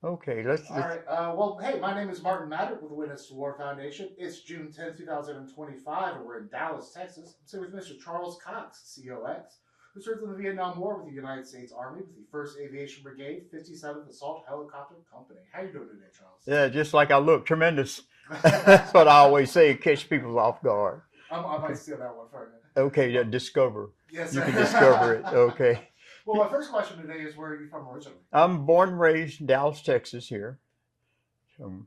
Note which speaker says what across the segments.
Speaker 1: Okay,
Speaker 2: All right. Well, hey, my name is Martin Maddock with the Witness to War Foundation. It's June 10th, 2025, and we're in Dallas, Texas. I'm sitting with Mr. Charles Cox, COX, who served in the Vietnam War with the United States Army with the 1st Aviation Brigade, 57th Assault Helicopter Company. How you doing today, Charles?
Speaker 1: yeah, just like I look, tremendous. That's what I always say, catch people off guard.
Speaker 2: I might
Speaker 1: Okay,
Speaker 2: steal that one from
Speaker 1: okay,
Speaker 2: you.
Speaker 1: discover.
Speaker 2: Yes,
Speaker 1: You can discover it.
Speaker 2: sir.
Speaker 1: Okay.
Speaker 2: Well, my first question today is where are you from originally?
Speaker 1: I'm born and raised in Dallas, Texas here. Um,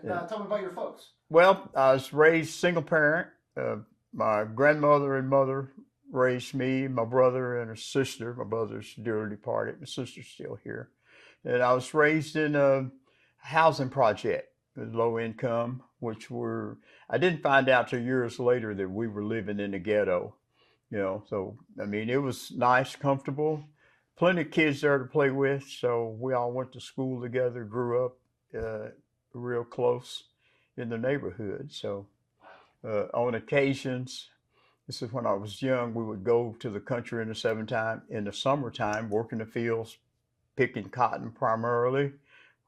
Speaker 2: Tell me about your folks.
Speaker 1: well, I was raised single parent. Uh, my grandmother and mother raised me, my brother and a sister. My brother's dearly departed. My sister's still here. And I was raised in a housing project with low income, I didn't find out till years later that we were living in the ghetto, So, I mean, it was nice, comfortable, plenty of kids there to play with. So we all went to school together, grew up uh, real close in the neighborhood. So, on occasions, this is when I was young, we would go to the country in the summertime, work in the fields, picking cotton primarily,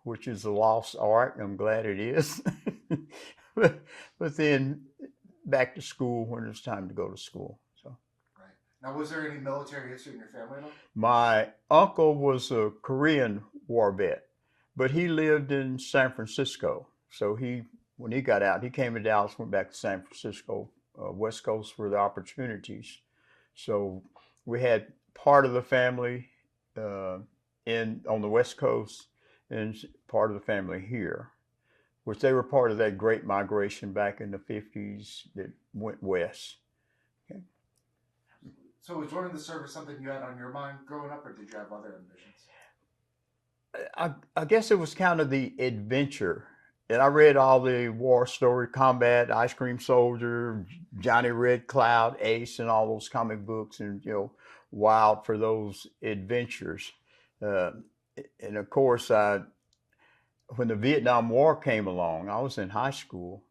Speaker 1: which is a lost art. I'm glad it is. but then back to school when it's time to go to school. So
Speaker 2: Right. Now, was there any military history in your family at all?
Speaker 1: my uncle was a Korean war vet, but he lived in San Francisco. So when he got out, he came to Dallas, went back to San Francisco, West Coast for the opportunities. So we had part of the family uh, in on the West Coast and part of the family here, which they were part of that great migration back in the 50s that went west. Okay.
Speaker 2: So, was joining the service something you had on your mind growing up, or did you have other ambitions?
Speaker 1: I guess it was kind of the adventure. And I read all the war story, Combat, Ice Cream Soldier, Johnny Red Cloud, Ace, and all those comic books, and wild for those adventures. Uh, and of course, when the Vietnam War came along, I was in high school,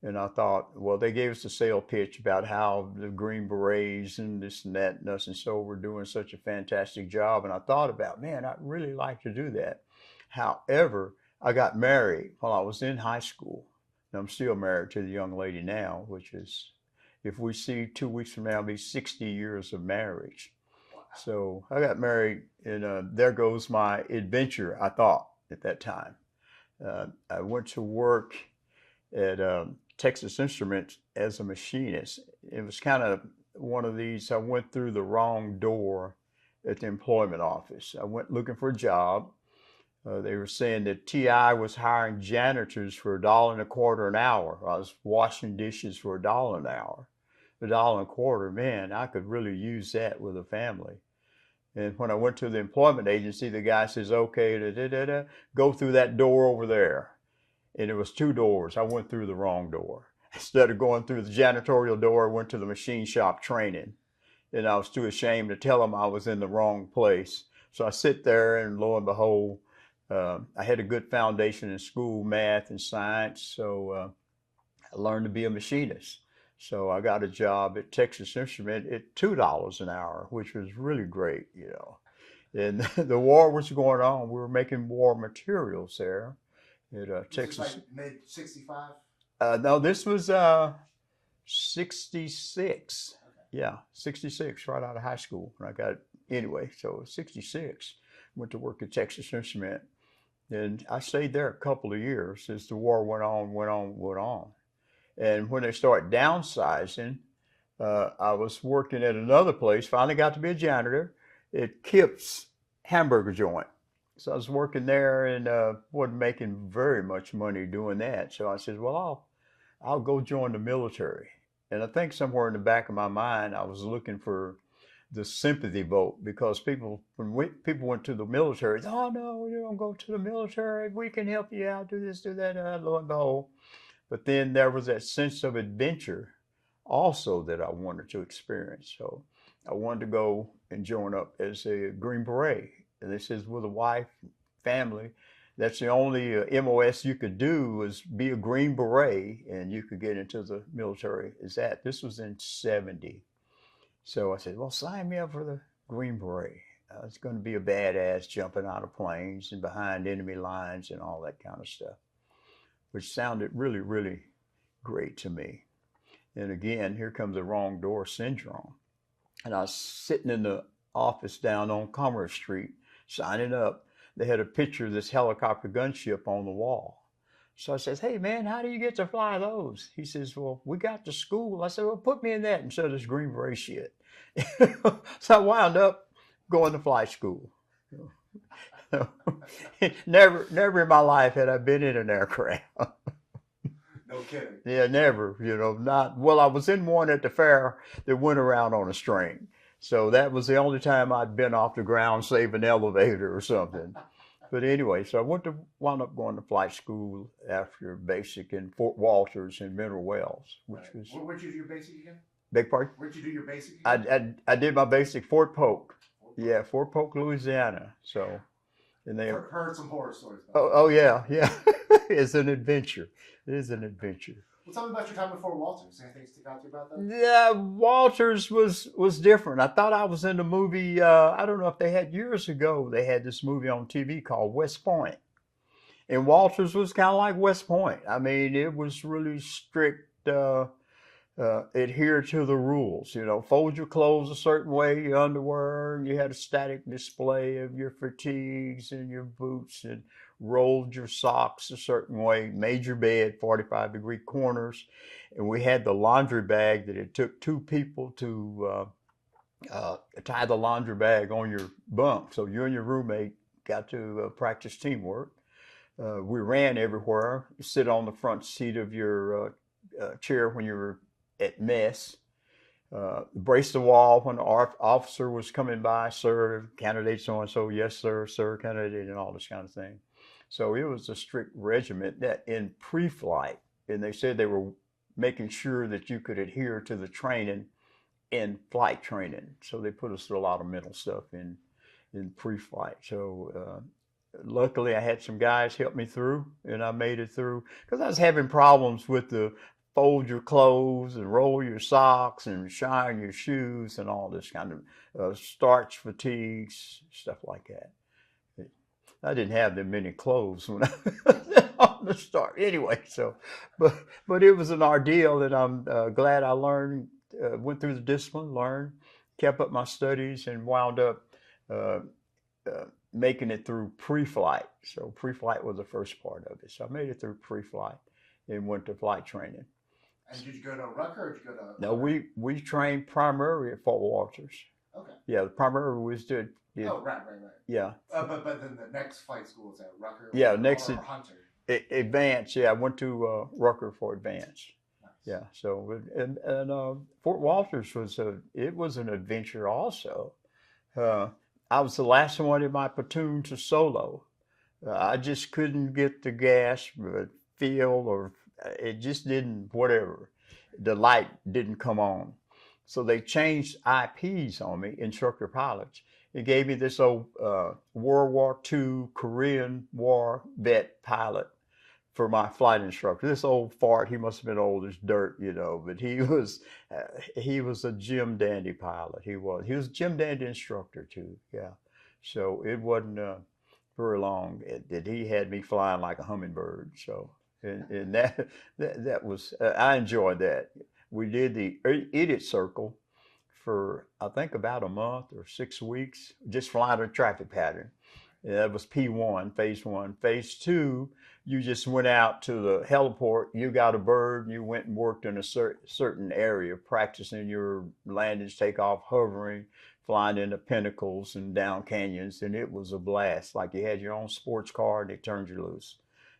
Speaker 1: and I thought, well, they gave us a sale pitch about how the Green Berets and this and that and us and so were doing such a fantastic job, and I thought about, man, I'd really like to do that. However, I got married while I was in high school, and I'm still married to the young lady now, which is, if we see 2 weeks from now, it'll be 60 years of marriage.
Speaker 2: Wow.
Speaker 1: So I got married, and there goes my adventure, I thought at that time. I went to work at Texas Instruments as a machinist. It was kind of one of these, I went through the wrong door at the employment office. I went looking for a job. They were saying that TI was hiring janitors for $1.25 an hour. I was washing dishes for $1 an hour. $1.25, man, I could really use that with a family. And when I went to the employment agency, the guy says, okay, go through that door over there. And it was two doors. I went through the wrong door. Instead of going through the janitorial door, I went to the machine shop training. And I was too ashamed to tell them I was in the wrong place. So I sit there, and lo and behold, I had a good foundation in school, math and science. So I learned to be a machinist. So I got a job at Texas Instrument at $2 an hour, which was really great. And the war was going on. We were making war materials there at
Speaker 2: This is like
Speaker 1: Texas.
Speaker 2: mid 65?
Speaker 1: No, this was 66.
Speaker 2: Okay.
Speaker 1: Yeah, 66, right out of high school when I got it. Anyway, so 66, went to work at Texas Instrument. And I stayed there a couple of years as the war went on, went on, went on. And when they started downsizing, I was working at another place, finally got to be a janitor at Kip's hamburger joint. So I was working there and wasn't making very much money doing that. So I said, well, I'll go join the military. And I think somewhere in the back of my mind, I was looking for the sympathy vote because people went to the military, oh no, you don't go to the military. We can help you out, do this, do that, lo and behold. But then there was that sense of adventure also that I wanted to experience. So I wanted to go and join up as a Green Beret. And this is with a wife, family. That's the only MOS you could do was be a Green Beret and you could get into the military. This was in 70. So I said, well, sign me up for the Green Beret. I was going to be a badass jumping out of planes and behind enemy lines and all that kind of stuff, which sounded really, really great to me. And again, here comes the wrong door syndrome. And I was sitting in the office down on Commerce Street signing up. They had a picture of this helicopter gunship on the wall. So I says, hey man, how do you get to fly those? He says, well, we got to school. I said, well, put me in that instead of this Green Beret shit. So I wound up going to flight school. Never in my life had I been in an aircraft.
Speaker 2: No kidding.
Speaker 1: Yeah, never, not, well, I was in one at the fair that went around on a string. So that was the only time I'd been off the ground, save an elevator or something. But anyway, so wound up going to flight school after basic in Fort Walters in Mineral Wells, which
Speaker 2: Right.
Speaker 1: was,
Speaker 2: Where'd you do your basic again?
Speaker 1: beg pardon?
Speaker 2: Where'd you do your basic again?
Speaker 1: I did my basic Fort Polk.
Speaker 2: Fort Polk.
Speaker 1: Yeah, Fort Polk, Louisiana. So, and they,
Speaker 2: Heard some horror stories about
Speaker 1: oh yeah, yeah. It's an adventure. It is an adventure.
Speaker 2: Well, tell me about your time before Walters. Anything stick out to you about that?
Speaker 1: Yeah, Walters was different. I thought I was in the movie. I don't know if they had years ago. They had this movie on TV called West Point, and Walters was kind of like West Point. I mean, it was really strict. Adhere to the rules. Fold your clothes a certain way, your underwear. You had a static display of your fatigues and your boots, and rolled your socks a certain way. Made your bed 45-degree corners, and we had the laundry bag that it took two people to tie the laundry bag on your bunk. So you and your roommate got to practice teamwork. We ran everywhere. You sit on the front seat of your chair when you were at mess. Brace the wall when the officer was coming by, sir, candidate so and so, yes sir, sir, candidate, and all this kind of thing. So it was a strict regiment that in pre-flight, and they said they were making sure that you could adhere to the training in flight training. So they put us through a lot of mental stuff in pre-flight. So luckily I had some guys help me through, and I made it through because I was having problems with the fold your clothes and roll your socks and shine your shoes and all this kind of starch fatigues, stuff like that. I didn't have that many clothes when I was on the start anyway. So, but it was an ordeal, and I'm glad I learned, went through the discipline, learned, kept up my studies, and wound up uh, making it through pre-flight. So pre-flight was the first part of it. So I made it through pre-flight and went to flight training.
Speaker 2: And did you go to Rucker or did you go to?
Speaker 1: No, we trained primarily at Fort Walters.
Speaker 2: Okay.
Speaker 1: Yeah, the primary was did.
Speaker 2: Oh, right.
Speaker 1: Yeah.
Speaker 2: But then the next flight school is at Rucker.
Speaker 1: Yeah,
Speaker 2: or Hunter.
Speaker 1: Advance. Yeah, I went to Rucker for advance.
Speaker 2: Nice.
Speaker 1: Yeah. So and Fort Walters was it was an adventure also. I was the last one in my platoon to solo. I just couldn't get the gas, feel, or it just didn't, whatever. The light didn't come on. So they changed IPs on me, instructor pilots. It gave me this old World War II Korean War vet pilot for my flight instructor. This old fart, he must have been old as dirt, but he was a Jim Dandy pilot. He was a Jim Dandy instructor too. Yeah. So it wasn't very long that he had me flying like a hummingbird. So and that was I enjoyed that. We did the idiot circle for I think about a month or 6 weeks, just flying a traffic pattern. And that was P1, phase one. Phase two, you just went out to the heliport, you got a bird, and you went and worked in a certain area, practicing your landings, takeoff, hovering, flying into pinnacles and down canyons, and it was a blast. Like you had your own sports car and they turned you loose.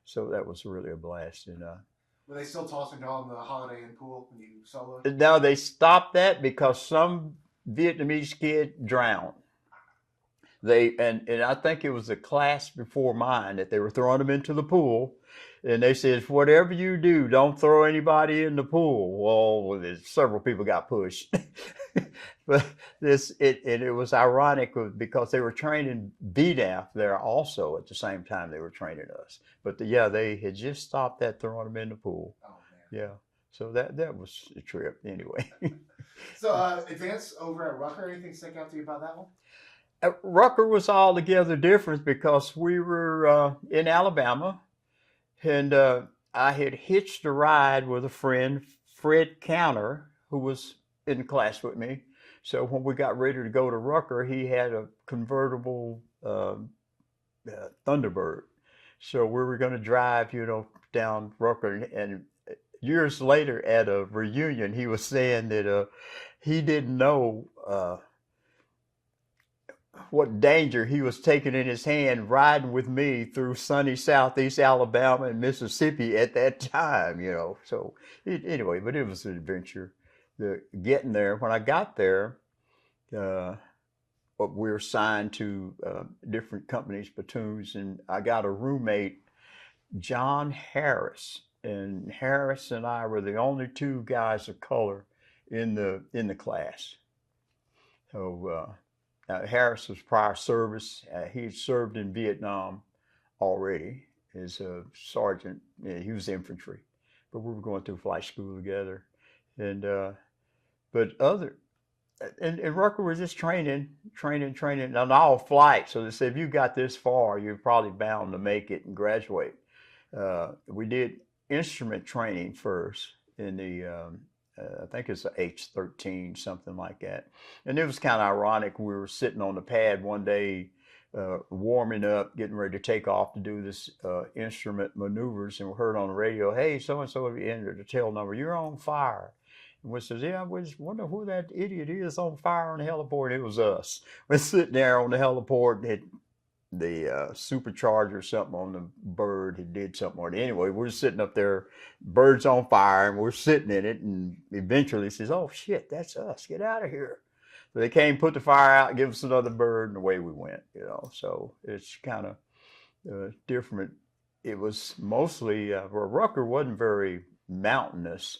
Speaker 1: So that was really a blast. And
Speaker 2: were they still tossing y'all in the Holiday Inn pool when you soloed?
Speaker 1: now they stopped that because some Vietnamese kid drowned. And I think it was a class before mine that they were throwing them into the pool, and they said, whatever you do, don't throw anybody in the pool. Well, several people got pushed, but it was ironic because they were training BDAF there also at the same time they were training us. But they had just stopped that, throwing them in the pool.
Speaker 2: Oh man.
Speaker 1: Yeah, so that was a trip anyway.
Speaker 2: So advance over at Rucker. Anything stick out to you about that one?
Speaker 1: Rucker was altogether different because we were in Alabama, and I had hitched a ride with a friend, Fred Counter, who was in class with me. So when we got ready to go to Rucker, he had a convertible Thunderbird. So we were going to drive, down Rucker. And years later at a reunion, he was saying that he didn't know what danger he was taking in his hand riding with me through sunny southeast Alabama and Mississippi at that time. So anyway, but it was an adventure. Getting there, when I got there, uh, we were assigned to different companies, platoons, and I got a roommate, John Harris, and Harris and I were the only two guys of color in the class. So Harris was prior service. He had served in Vietnam already as a sergeant. Yeah, he was infantry, but we were going through flight school together. And but other and Rucker was just training on all flights. So they said, if you got this far, you're probably bound to make it and graduate. We did instrument training first in the I think it's a H-13, something like that. And it was kind of ironic. We were sitting on the pad one day, warming up, getting ready to take off to do this instrument maneuvers, and we heard on the radio, "Hey, so and so, have you entered the tail number? You're on fire." And we says, "Yeah, I was wondering who that idiot is on fire on the heliport." It was us. We're sitting there on the heliport, and the supercharger or something on the bird. He did something on it. Anyway, we're sitting up there, bird's on fire, and we're sitting in it. And eventually he says, "Oh shit, that's us. Get out of here." So they came, put the fire out, give us another bird, and away we went. So it's kind of different. It was mostly, well, Rucker wasn't very mountainous,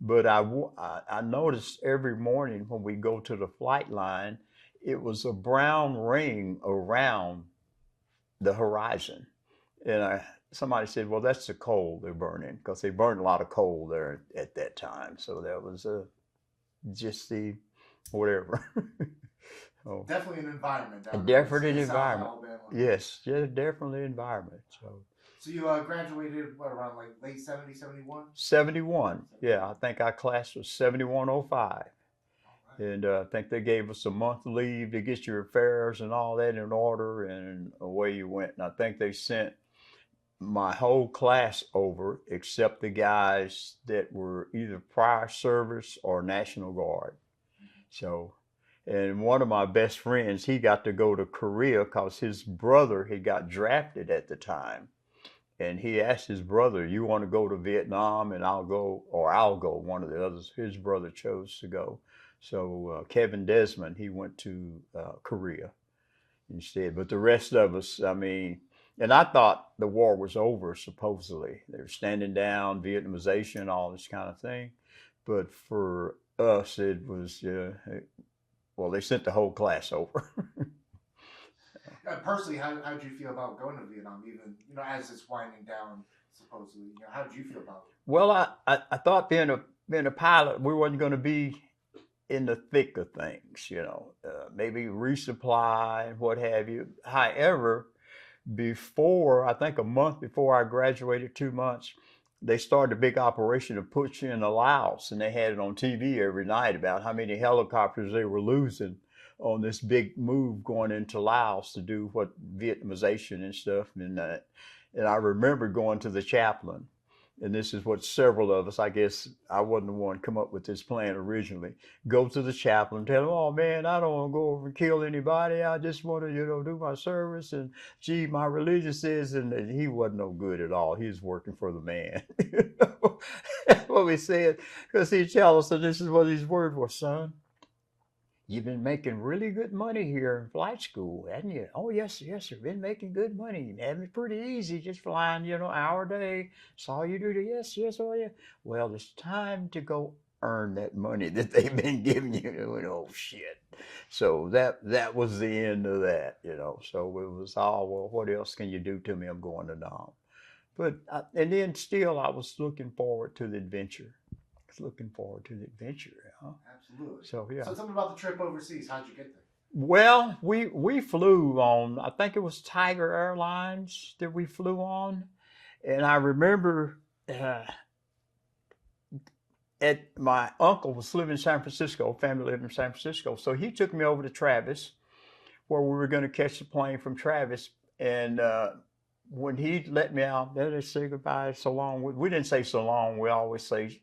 Speaker 1: but I noticed every morning when we go to the flight line, it was a brown ring around the horizon. And somebody said, well, that's the coal they're burning, because they burned a lot of coal there at that time. So that was just the whatever. So,
Speaker 2: Definitely an environment
Speaker 1: a
Speaker 2: down there
Speaker 1: different
Speaker 2: in South
Speaker 1: environment.
Speaker 2: Alabama.
Speaker 1: Yes, yeah, definitely environment.
Speaker 2: So you graduated around like late 70, 71?
Speaker 1: 71. Yeah, I think our class was 7105.
Speaker 2: All right.
Speaker 1: And I think they gave us a month leave to get your affairs and all that in order, and away you went. And I think they sent my whole class over except the guys that were either prior service or National Guard. So, and one of my best friends, he got to go to Korea because his brother had got drafted at the time. And he asked his brother, "You want to go to Vietnam and I'll go, or I'll go," one of the others. His brother chose to go. So Kevin Desmond, he went to Korea instead. But the rest of us, I mean, and I thought the war was over, supposedly. They were standing down, Vietnamization, all this kind of thing. But for us, it was, well, they sent the whole class over.
Speaker 2: Personally, how did you feel about going to Vietnam, even as it's winding down, supposedly? How did you feel about it?
Speaker 1: Well, I thought being a pilot, we wasn't going to be in the thick of things, maybe resupply and what have you. However, I think a month before I graduated, 2 months, they started a big operation to put you in the Laos, and they had it on TV every night about how many helicopters they were losing on this big move going into Laos to do what Vietnamization and stuff. And I remember going to the chaplain, and this is what several of us, I guess I wasn't the one come up with this plan originally, go to the chaplain, tell him, "Oh man, I don't want to go over and kill anybody. I just want to, do my service. And gee, my religion says," and he wasn't no good at all. He was working for the man. That's what we said, because he tell us, and this is what his word was: "Son, you've been making really good money here in flight school, haven't you?" "Oh, yes, yes, sir. Been making good money. Having it pretty easy, just flying, hour a day. That's all you do." "Yes, yes, oh, yeah." "Well, it's time to go earn that money that they've been giving you." And oh, shit. So that was the end of that. So it was all, well, what else can you do to me? I'm going to Nam. And then still, I was looking forward to the adventure. I was looking forward to the adventure.
Speaker 2: Absolutely.
Speaker 1: So, yeah.
Speaker 2: So tell me about the trip overseas. How'd you get there?
Speaker 1: Well, we flew on, I think it was Tiger Airlines that we flew on. And I remember uh, my uncle was living in San Francisco, family lived in San Francisco. So he took me over to Travis, where we were going to catch the plane from Travis. And when he let me out, then they say goodbye, so long. We didn't say so long. We always say,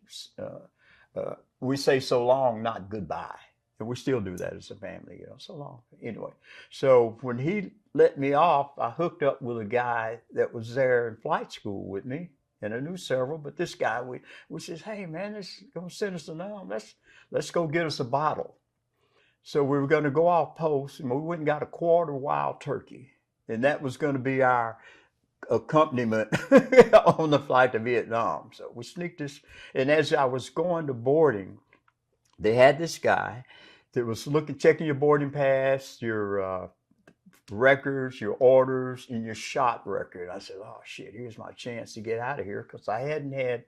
Speaker 1: we say so long, not goodbye. And we still do that as a family, so long. Anyway, so when he let me off, I hooked up with a guy that was there in flight school with me. And I knew several, but this guy, we says, hey man, it's gonna send us around. Let's go get us a bottle. So we were going to go off post, and we went and got a quarter wild turkey, and that was going to be our accompaniment on the flight to Vietnam. So we sneaked this, and as I was going to boarding, they had this guy that was looking, checking your boarding pass, your records, your orders, and your shot record. I said, oh shit, here's my chance to get out of here, because I hadn't had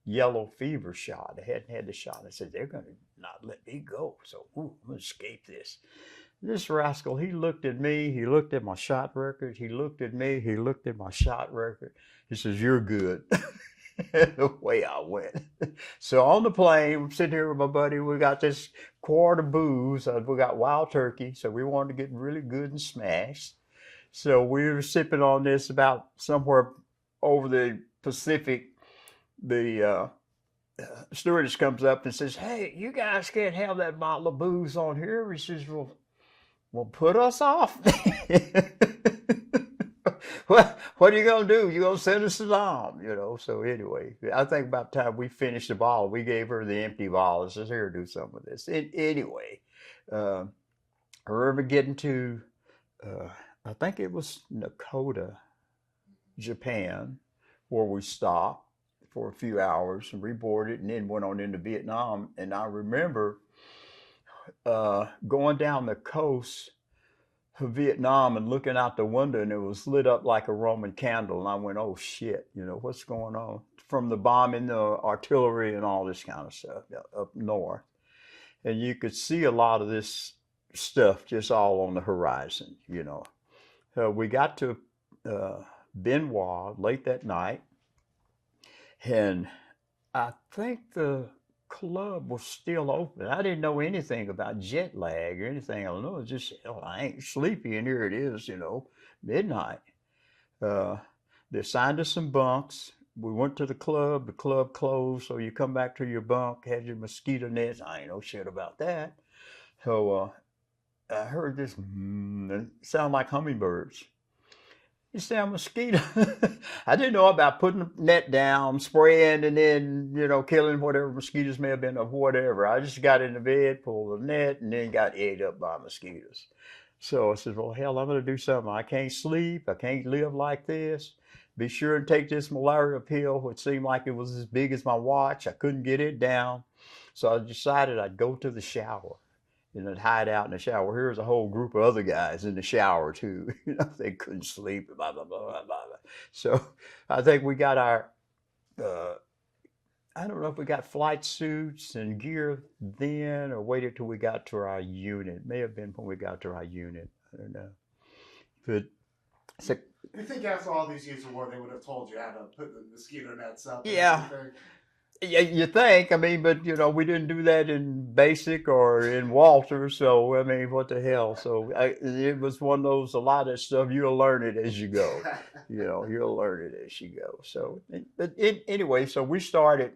Speaker 1: yellow fever shot. I hadn't had the shot. I said, they're going to not let me go. So, I'm going to escape this. This rascal, he looked at me. He looked at my shot record. He looked at me. He looked at my shot record. He says, you're good. The way I went. So on the plane, I'm sitting here with my buddy. We got this quart of booze. We got wild turkey. So we wanted to get really good and smashed. So we were sipping on this about somewhere over the Pacific. The stewardess comes up and says, hey, you guys can't have that bottle of booze on here. He says, well, put us off. What are you going to do? You're going to send us to Nam, So anyway, I think about the time we finished the bottle, we gave her the empty bottle and says, here, do something with this. Anyway, I remember getting to, I think it was Nakota, Japan, where we stopped for a few hours and reboarded and then went on into Vietnam. And I remember going down the coast of Vietnam and looking out the window, and it was lit up like a Roman candle. And I went, oh shit, what's going on? From the bombing, the artillery and all this kind of stuff up north. And you could see a lot of this stuff just all on the horizon, we got to Bien Hoa late that night. And I think the club was still open. I didn't know anything about jet lag or anything. I don't know. It's just, I ain't sleepy, and here it is, midnight. They assigned us some bunks. We went to the club. The club closed, so you come back to your bunk, had your mosquito nets. I ain't know shit about that. So I heard this sound like hummingbirds. You say a mosquito. I didn't know about putting the net down, spraying, and then, killing whatever mosquitoes may have been or whatever. I just got in the bed, pulled the net, and then got ate up by mosquitoes. So I said, well, hell, I'm going to do something. I can't sleep. I can't live like this. Be sure and take this malaria pill, which seemed like it was as big as my watch. I couldn't get it down. So I decided I'd go to the shower. I'd hide out in the shower. Here's a whole group of other guys in the shower too. They couldn't sleep, blah, blah, blah, blah, blah. So I think we got our, I don't know if we got flight suits and gear then or waited till we got to our unit. It may have been when we got to our unit. I don't know. But so,
Speaker 2: you think after all these years of war, they would have told you how to put the mosquito nets up?
Speaker 1: Yeah. Yeah, you think, but we didn't do that in basic or in Walter, so what the hell? So it was one of those, a lot of stuff, you'll learn it as you go. You'll learn it as you go. So, but anyway, so we started,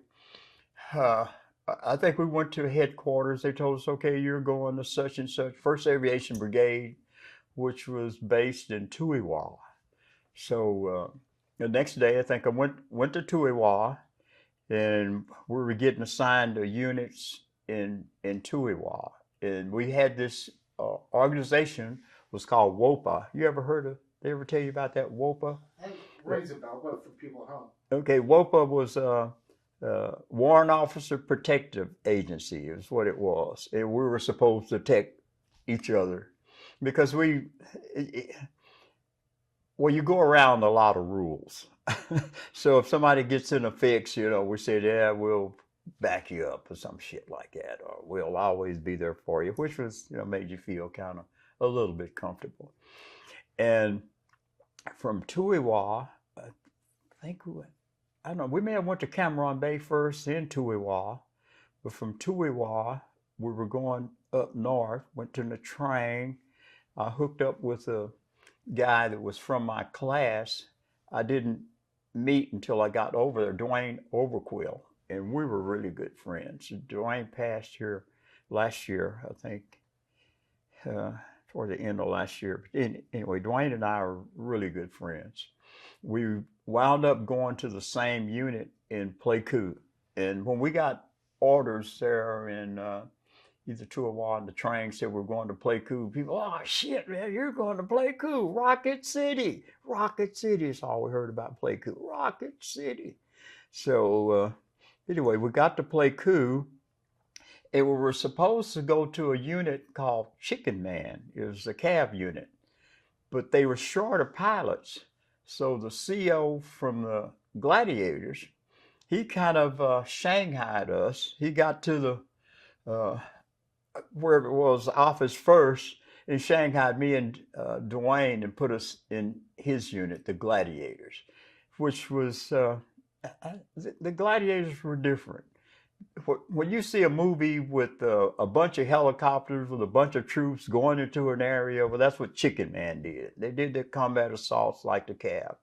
Speaker 1: I think we went to headquarters. They told us, okay, you're going to such and such, 1st Aviation Brigade, which was based in Tui Hoa. So the next day, I think I went to Tui Hoa. And we were getting assigned to units in Tui Hoa. And we had this organization was called WOPA. You ever heard of, they ever tell you about that WOPA?
Speaker 2: Rings a bell, but for people at home.
Speaker 1: Okay, WOPA was Warrant Officer Protective Agency is what it was. And we were supposed to protect each other because you go around a lot of rules. So if somebody gets in a fix, we said, yeah, we'll back you up or some shit like that, or we'll always be there for you, which was, made you feel kind of a little bit comfortable. And from Tuiwa, I think I don't know, we may have went to Cameron Bay first, then Tuiwa. But from Tuiwa, we were going up north, went to the train. I hooked up with a guy that was from my class. I didn't meet until I got over there, Dwayne Overquill, and we were really good friends. Dwayne passed here last year, I think, uh, toward the end of last year. But anyway, Dwayne and I are really good friends. We wound up going to the same unit in Pleiku. And when we got orders there in either Tuawa and the train said we're going to Pleiku, people, oh shit, man, you're going to Pleiku, Rocket City. Rocket City is all we heard about Pleiku, Rocket City. So anyway, we got to Pleiku and we were supposed to go to a unit called Chicken Man. It was a cav unit, but they were short of pilots. So the CO from the Gladiators, he kind of shanghaied us. He got to the wherever it was office first and shanghaied me and Dwayne and put us in his unit, the Gladiators, which was the Gladiators were different. When you see a movie with a bunch of helicopters with a bunch of troops going into an area, well, that's what Chicken Man did. They did the combat assaults like the Cav.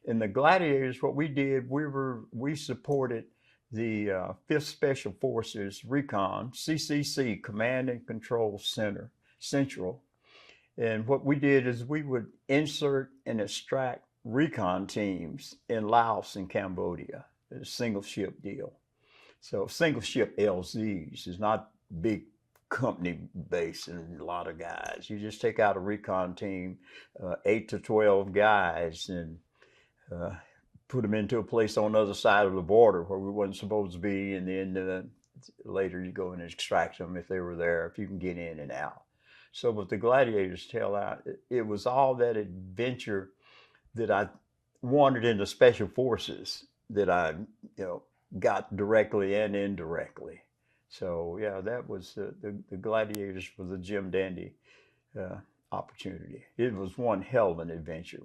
Speaker 1: In the Gladiators, what we did, we supported the 5th Special Forces Recon, CCC, Command and Control Center, Central. And what we did is we would insert and extract recon teams in Laos and Cambodia. It's a single ship deal. So single ship LZs is not big company base and a lot of guys. You just take out a recon team, 8 to 12 guys, and put them into a place on the other side of the border where we wasn't supposed to be, and then later you go and extract them if they were there, if you can get in and out. So with the Gladiators tell out, it was all that adventure that I wanted in the Special Forces that I, got directly and indirectly. So yeah, that was the Gladiators was a Jim Dandy opportunity. It was one hell of an adventure,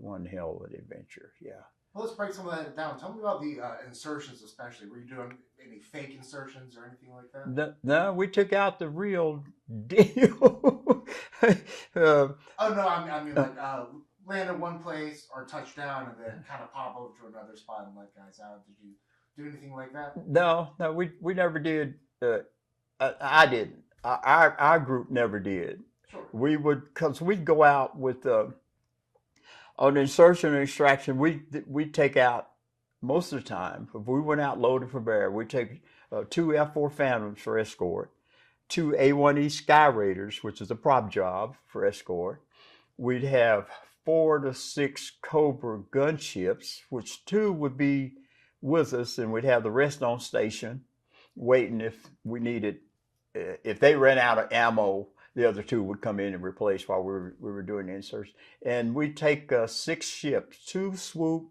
Speaker 1: yeah.
Speaker 2: Well, let's break some of that down. Tell me about the insertions, especially. Were you doing any fake insertions or anything like that?
Speaker 1: No, we took out the real deal.
Speaker 2: Oh no, I mean like land in one place or touch down and then kind of pop over to another spot and let guys out. Did you do anything like that?
Speaker 1: No, we never did. I didn't. Our group never did.
Speaker 2: Sure.
Speaker 1: We would, because we'd go out with on insertion and extraction. We take out most of the time. If we went out loaded for bear, we take 2 F-4 Phantoms for escort, 2 A-1E Sky Raiders, which is a prop job for escort. We'd have 4 to 6 Cobra gunships, which 2 would be with us, and we'd have the rest on station, waiting if we needed. If they ran out of ammo, the other 2 would come in and replace while we were doing the inserts. And we'd take 6 ships, 2 swoop,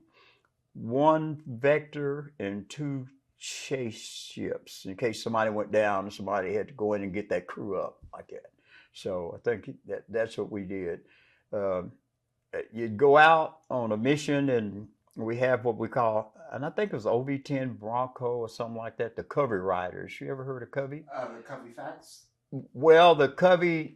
Speaker 1: 1 vector, and 2 chase ships in case somebody went down and somebody had to go in and get that crew up like that. So I think that's what we did. You'd go out on a mission, and we have what we call, and I think it was OV-10 Bronco or something like that, the Covey Riders. You ever heard of Covey?
Speaker 2: The Covey Facts?
Speaker 1: Well,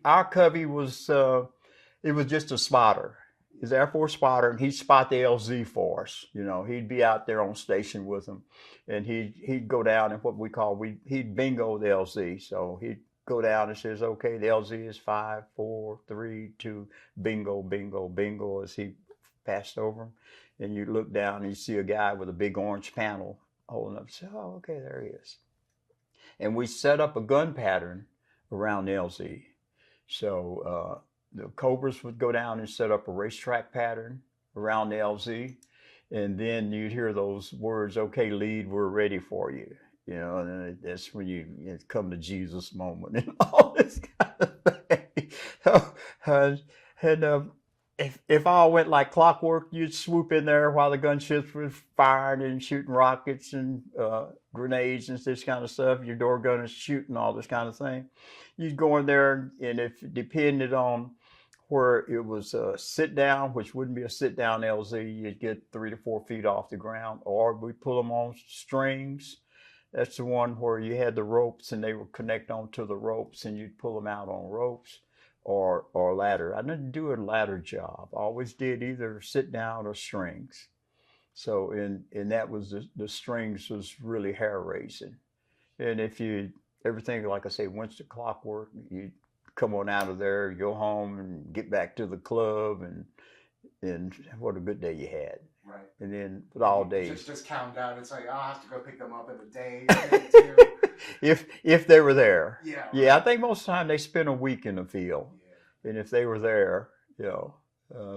Speaker 1: our Covey was, it was just a spotter. He's Air Force spotter, and he'd spot the LZ for us. He'd be out there on station with them, and he'd go down and what we call, he'd bingo the LZ. So he'd go down and says, okay, the LZ is 5, 4, 3, 2, bingo, bingo, bingo, as he passed over him. And you look down and you see a guy with a big orange panel holding up. Say, oh, okay, there he is. And we set up a gun pattern around the LZ. So the Cobras would go down and set up a racetrack pattern around the LZ. And then you'd hear those words, okay, lead, we're ready for you. And that's when you come to Jesus moment and all this kind of thing. And if all went like clockwork, you'd swoop in there while the gunships were firing and shooting rockets and grenades and this kind of stuff. Your door gun is shooting all this kind of thing. You'd go in there, and if it depended on where it was a sit down, which wouldn't be a sit down LZ. You'd get 3 to 4 feet off the ground, or we pull them on strings. That's the one where you had the ropes and they would connect onto the ropes and you'd pull them out on ropes or ladder. I didn't do a ladder job. I always did either sit down or strings. So and that was the strings was really hair raising. And if you everything like I say, once the clockwork, you come on out of there, go home and get back to the club and what a good day you had.
Speaker 2: Right.
Speaker 1: And then but all days.
Speaker 2: Just count down. It's like, oh, I'll have to go pick them up in a day, two.
Speaker 1: if they were there.
Speaker 2: Yeah. Right.
Speaker 1: Yeah, I think most of the time they spend a week in the field. Yeah. And if they were there, you know,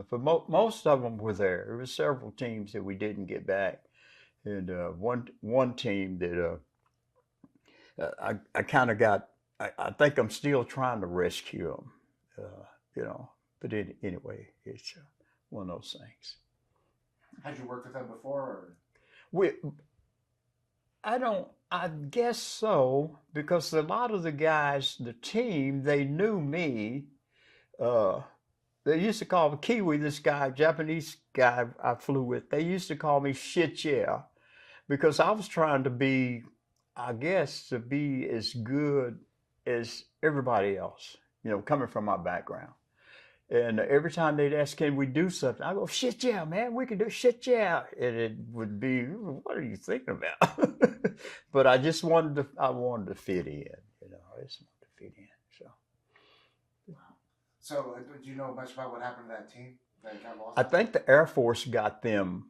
Speaker 1: but most of them were there. There were several teams that we didn't get back. And one team that I kind of got, I think I'm still trying to rescue them, you know. But anyway, it's one of those things.
Speaker 2: Had you worked with them before?
Speaker 1: Or? I guess so, because a lot of the guys, the team, they knew me. They used to call me Kiwi, this guy, Japanese guy I flew with. They used to call me Shit Yeah, because I was trying to be, I guess, to be as good as everybody else, you know, coming from my background. And every time they'd ask, can we do something? I go, shit yeah, man, we can do shit yeah. And it would be, what are you thinking about? But I just wanted to fit in, you know, I just wanted to fit in, so.
Speaker 2: Wow. So do you know much about what happened to that team that got lost?
Speaker 1: I think the Air Force got them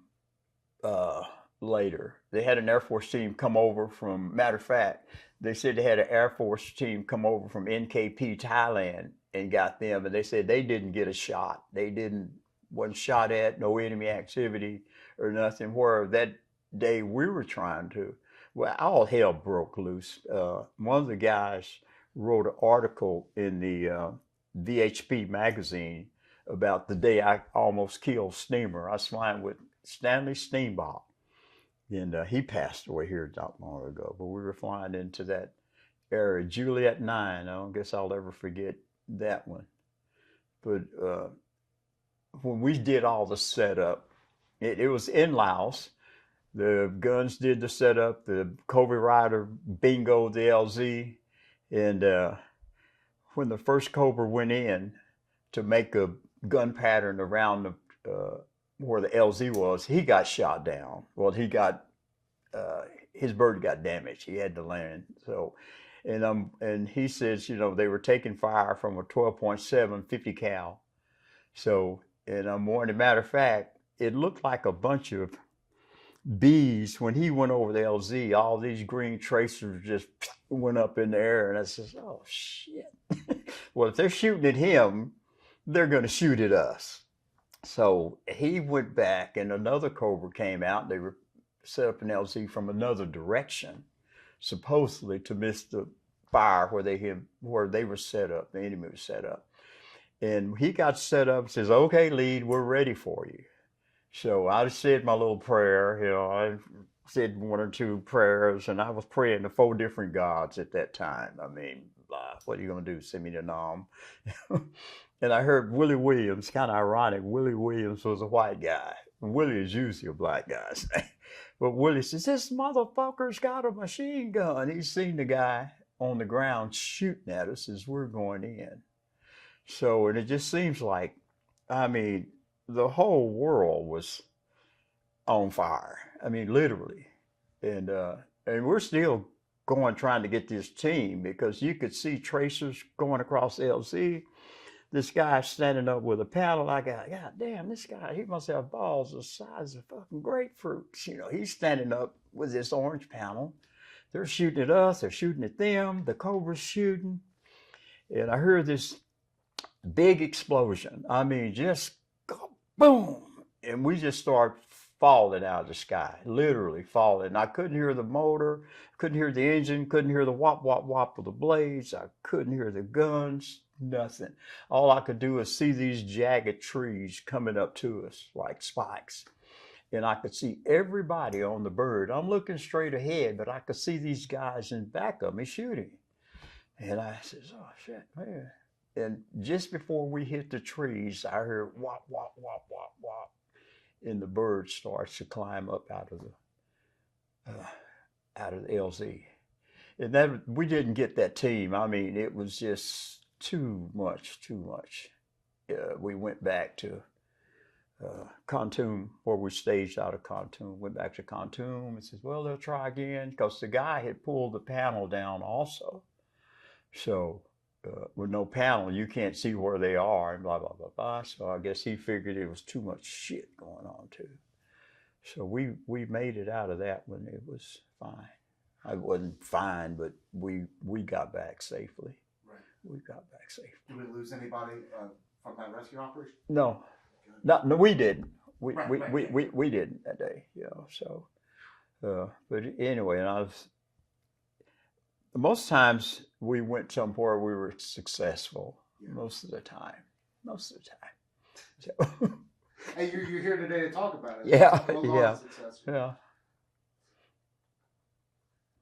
Speaker 1: later. They had an Air Force team come over from, matter of fact, they said they had an Air Force team come over from NKP, Thailand, and got them, and they said they didn't get a shot. Wasn't shot at, no enemy activity or nothing. Where that day we were trying to, well, all hell broke loose. One of the guys wrote an article in the VHP magazine about the day I almost killed Steamer. I was flying with Stanley Steamboat, and he passed away here not long ago. But we were flying into that area, Juliet 9. I don't guess I'll ever forget that one. But when we did all the setup, it was in Laos. The guns did the setup, the Cobra Rider bingo the LZ, and when the first Cobra went in to make a gun pattern around where the LZ was, he got shot down. Well, his bird got damaged. He had to land. So, and he says, you know, they were taking fire from a 12.7 50 cal. So, and more as a matter of fact, it looked like a bunch of bees when he went over the LZ. All these green tracers just went up in the air, and I says, oh shit. Well, if they're shooting at him, they're going to shoot at us. So he went back, and another Cobra came out. They were set up an LZ from another direction, supposedly to miss the fire where they were set up. The enemy was set up, and he got set up. Says, "Okay, lead, we're ready for you." So I said my little prayer. You know, I said one or two prayers, and I was praying to 4 different gods at that time. I mean, what are you gonna do? Send me to Nam? And I heard Willie Williams. Kind of ironic. Willie Williams was a white guy. Willie is usually a black guy's name. But Willie says, this motherfucker's got a machine gun. He's seen the guy on the ground shooting at us as we're going in. So, and it just seems like, I mean, the whole world was on fire. I mean, literally. And we're still trying to get this team, because you could see tracers going across LZ. This guy standing up with a paddle. I got, God damn, this guy, he must have balls the size of fucking grapefruits. You know, he's standing up with this orange panel. They're shooting at us. They're shooting at them. The Cobra's shooting. And I heard this big explosion. I mean, just go, boom. And we just start falling out of the sky, literally falling. I couldn't hear the motor, couldn't hear the engine, couldn't hear the whop, whop, whop of the blades. I couldn't hear the guns. Nothing. All I could do was see these jagged trees coming up to us like spikes. And I could see everybody on the bird. I'm looking straight ahead, but I could see these guys in back of me shooting. And I says, oh shit, man. and just before we hit the trees, I heard wop, wop, wop, wop, wop. And the bird starts to climb up out of the LZ. And that we didn't get that team. I mean, it was just too much, too much. We went back to Khartoum, where we staged out of Khartoum. Went back to Khartoum and says, well, they'll try again because the guy had pulled the panel down also. So with no panel, you can't see where they are and blah, blah, blah, blah. So I guess he figured it was too much shit going on too. So we made it out of that when it was fine. I wasn't fine, but we got back safely.
Speaker 2: Right.
Speaker 1: We got back safely.
Speaker 2: Did we lose anybody from that rescue operation?
Speaker 1: No, no, we didn't.
Speaker 2: Right.
Speaker 1: We didn't that day, you know. So, but anyway, and I was most times we went somewhere we were successful.
Speaker 2: Yeah.
Speaker 1: Most of the time. So,
Speaker 2: Hey, you're here today to talk about it.
Speaker 1: yeah,
Speaker 2: Well,
Speaker 1: yeah,
Speaker 2: successful.
Speaker 1: yeah.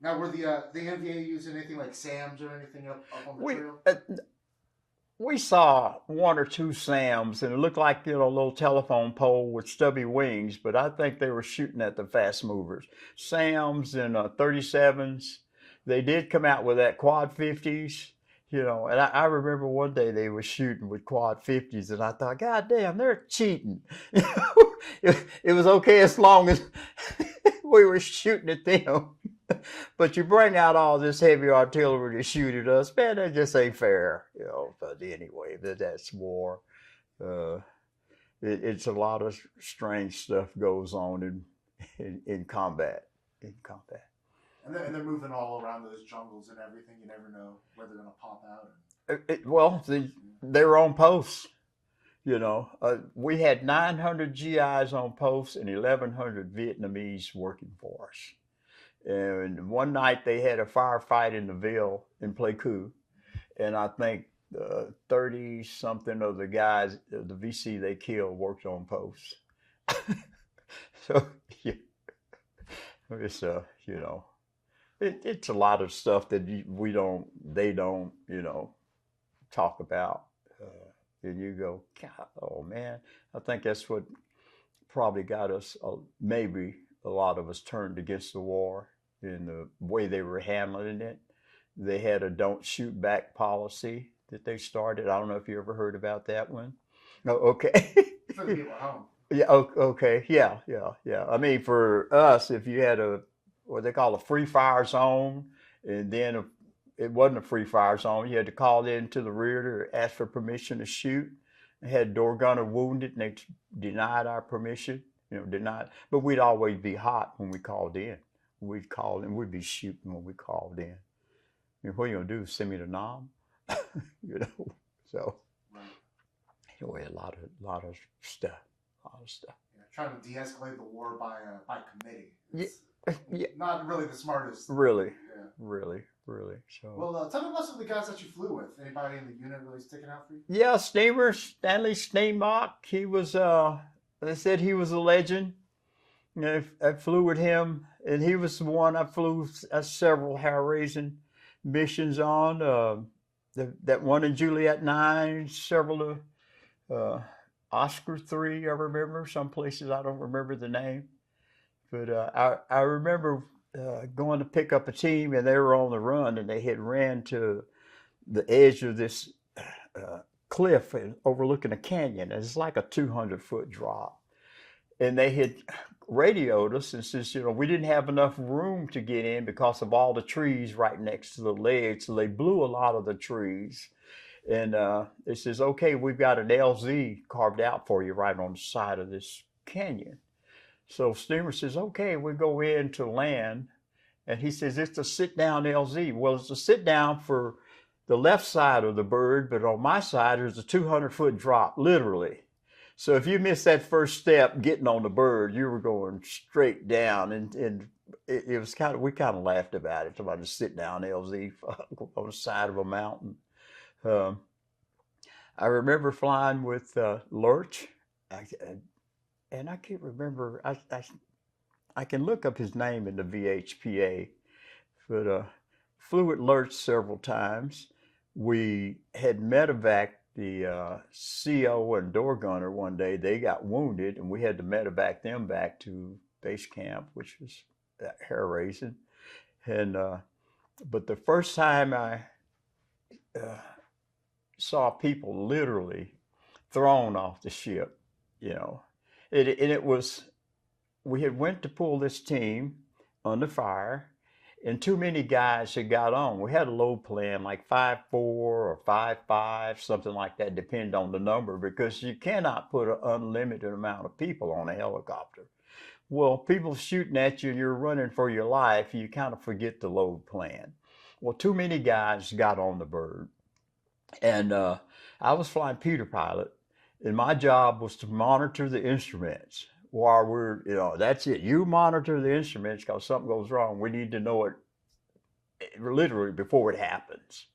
Speaker 2: Now, were the NVA using anything like SAMs or anything up on the trail?
Speaker 1: We saw one or two SAMs, and it looked like, you know, a little telephone pole with stubby wings, but I think they were shooting at the fast movers. SAMs and 37s. They did come out with that quad 50s, you know, and I remember one day they were shooting with quad 50s, and I thought, God damn, they're cheating. It was okay as long as we were shooting at them. But you bring out all this heavy artillery to shoot at us, man, that just ain't fair, you know. But anyway, that's war. It's a lot of strange stuff goes on in combat. In combat.
Speaker 2: And they're moving all around those jungles and everything. You never know where they're going to pop out.
Speaker 1: Well, they were on posts. You know, we had 900 GIs on posts and 1,100 Vietnamese working for us. And one night they had a firefight in the Ville in Pleiku, and I think 30 something of the guys, the VC they killed, worked on posts. So yeah, it's you know, it's a lot of stuff that they don't, you know, talk about. And you go, God, oh man, I think that's what probably got us, maybe a lot of us turned against the war in the way they were handling it. They had a don't shoot back policy that they started. I don't know if you ever heard about that one. Oh, okay.
Speaker 2: For the people at home.
Speaker 1: Yeah, okay. Yeah. I mean, for us, if you had what they call a free fire zone, and then it wasn't a free fire zone, you had to call in to the rear to ask for permission to shoot. They had door gunner wounded, and they denied our permission, you know, denied. But we'd always be hot when we called in. We'd call and we'd be shooting when we called in. I mean, what are you gonna do? Send me to Nam? You know. So anyway, a lot of stuff.
Speaker 2: Yeah, trying to de-escalate the war by committee.
Speaker 1: Yeah.
Speaker 2: Not really the smartest.
Speaker 1: Really.
Speaker 2: Yeah.
Speaker 1: Really. So.
Speaker 2: Well, tell me about some of the guys that you flew with. Anybody in the unit really sticking out for you?
Speaker 1: Yeah, Stanley Steenbach. He was. They said he was a legend. You know, I flew with him, and he was the one I flew several hair-raising missions on. That one in Juliet 9, several Oscar 3, I remember. Some places I don't remember the name. But I remember going to pick up a team, and they were on the run, and they had ran to the edge of this cliff and overlooking a canyon. It's like a 200-foot drop. And they had radioed us and says, you know, we didn't have enough room to get in because of all the trees right next to the ledge. So they blew a lot of the trees. And it says, okay, we've got an LZ carved out for you right on the side of this canyon. So Steamer says, okay, we go in to land. And he says, it's a sit-down LZ. Well, it's a sit-down for the left side of the bird, but on my side, there's a 200-foot drop, literally. So if you missed that first step getting on the bird, you were going straight down. And it was we kind of laughed about it, about a sit-down LZ on the side of a mountain. I remember flying with Lurch, and I can't remember. I can look up his name in the VHPA, but flew with Lurch several times. we had medevac the CO and door gunner one day. They got wounded, and we had to medevac them back to base camp, which was hair raising. And but the first time I uh, saw people literally thrown off the ship, you know, and it was we had went to pull this team under fire, and too many guys had got on. We had a load plan like 5-4 or 5-5, something like that, depending on the number, because you cannot put an unlimited amount of people on a helicopter. Well, people shooting at you and you're running for your life, you kind of forget the load plan. Well, too many guys got on the bird, and I was flying Peter pilot, and my job was to monitor the instruments while we're, that's it. You monitor the instruments because something goes wrong. We need to know it literally before it happens.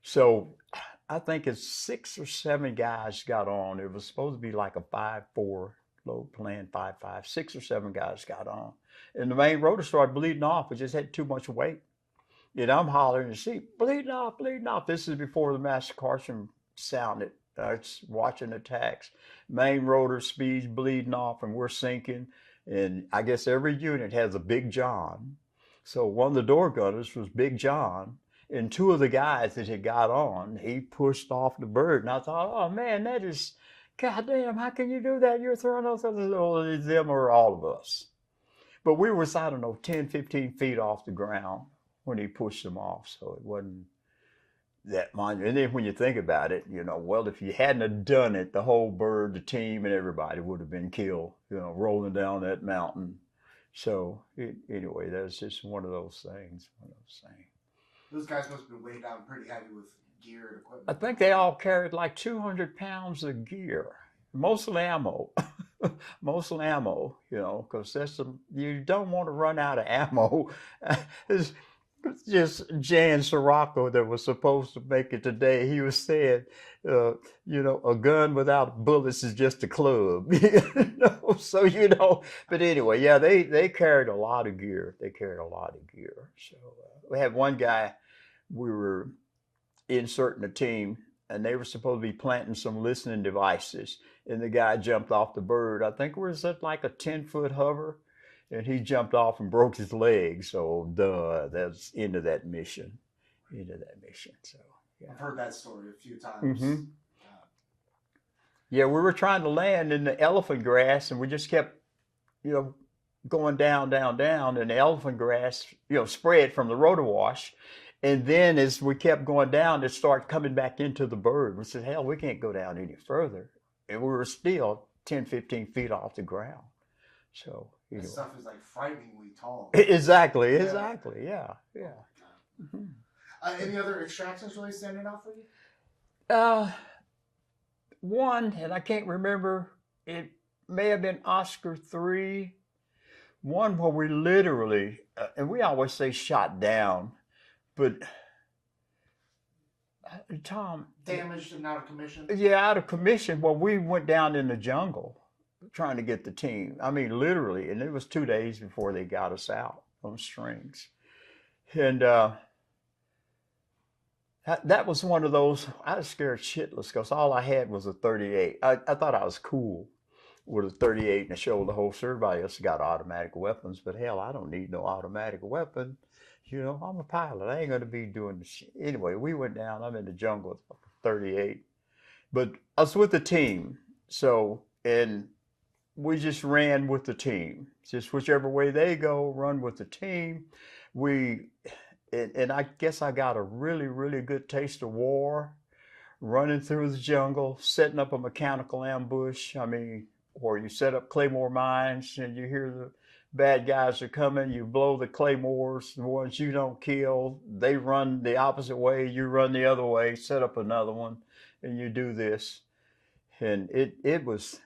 Speaker 1: So I think it's 6 or 7 guys got on. It was supposed to be like a 5-4 load plan, 5-5. 6 or 7 guys got on. And the main rotor started bleeding off. It just had too much weight. And I'm hollering to see, bleeding off, bleeding off. This is before the master caution sounded. It's watching attacks. Main rotor speeds bleeding off, and we're sinking. And I guess every unit has a Big John. So one of the door gunners was Big John. And 2 of the guys that had got on, he pushed off the bird. And I thought, oh man, that is, goddamn, how can you do that? You're throwing those other, them or all of us. But we were, I don't know, 10, 15 feet off the ground when he pushed them off. So it wasn't that monumental. And then when you think about it, well, if you hadn't have done it, the whole bird, the team, and everybody would have been killed, rolling down that mountain. So anyway, that's just one of those things.
Speaker 2: Those guys must have been weighed down pretty heavy with gear and equipment.
Speaker 1: I think they all carried like 200 pounds of gear, mostly ammo. Mostly ammo, because you don't want to run out of ammo. It's just Jan Sirocco that was supposed to make it today. He was saying, a gun without bullets is just a club. So But anyway, yeah, they carried a lot of gear. So we had one guy. We were inserting a team, and they were supposed to be planting some listening devices. And the guy jumped off the bird. I think it was at like a 10-foot hover, and he jumped off and broke his leg. So, that's into that mission. So, yeah.
Speaker 2: I've heard that story a few times.
Speaker 1: Mm-hmm. Yeah, we were trying to land in the elephant grass, and we just kept, going down, down, down, and the elephant grass, spread from the rotor wash. And then as we kept going down, it started coming back into the bird. We said, hell, we can't go down any further. And we were still 10, 15 feet off the ground. So,
Speaker 2: This stuff is like frighteningly tall.
Speaker 1: Exactly, yeah. Mm-hmm.
Speaker 2: Any other extractions really standing out for you?
Speaker 1: One, and I can't remember, it may have been Oscar 3, one where we literally, and we always say shot down, but Tom.
Speaker 2: Damaged and out of commission?
Speaker 1: Yeah, out of commission. Well, we went down in the jungle trying to get the team. I mean, literally, and it was 2 days before they got us out on strings. And that was one of those, I was scared shitless because all I had was a 38. I thought I was cool with a 38 and a shoulder holster. Everybody else got automatic weapons, but hell, I don't need no automatic weapon. I'm a pilot. I ain't going to be doing the shit. Anyway, we went down. I'm in the jungle with 38. But I was with the team. So, and we just ran with the team. Just whichever way they go, run with the team. And I guess I got a really, really good taste of war, running through the jungle, setting up a mechanical ambush. I mean, or you set up claymore mines and you hear the bad guys are coming, you blow the claymores, the ones you don't kill, they run the opposite way, you run the other way, set up another one, and you do this. And it was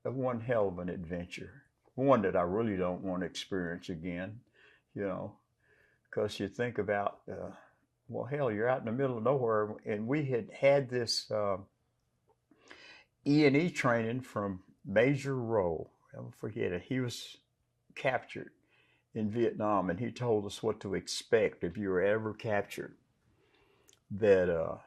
Speaker 1: one hell of an adventure, one that I really don't want to experience again, because you think about, well, hell, you're out in the middle of nowhere, and we had this E&E training from Major Rowe. I'll forget it. He was captured in Vietnam, and he told us what to expect if you were ever captured. that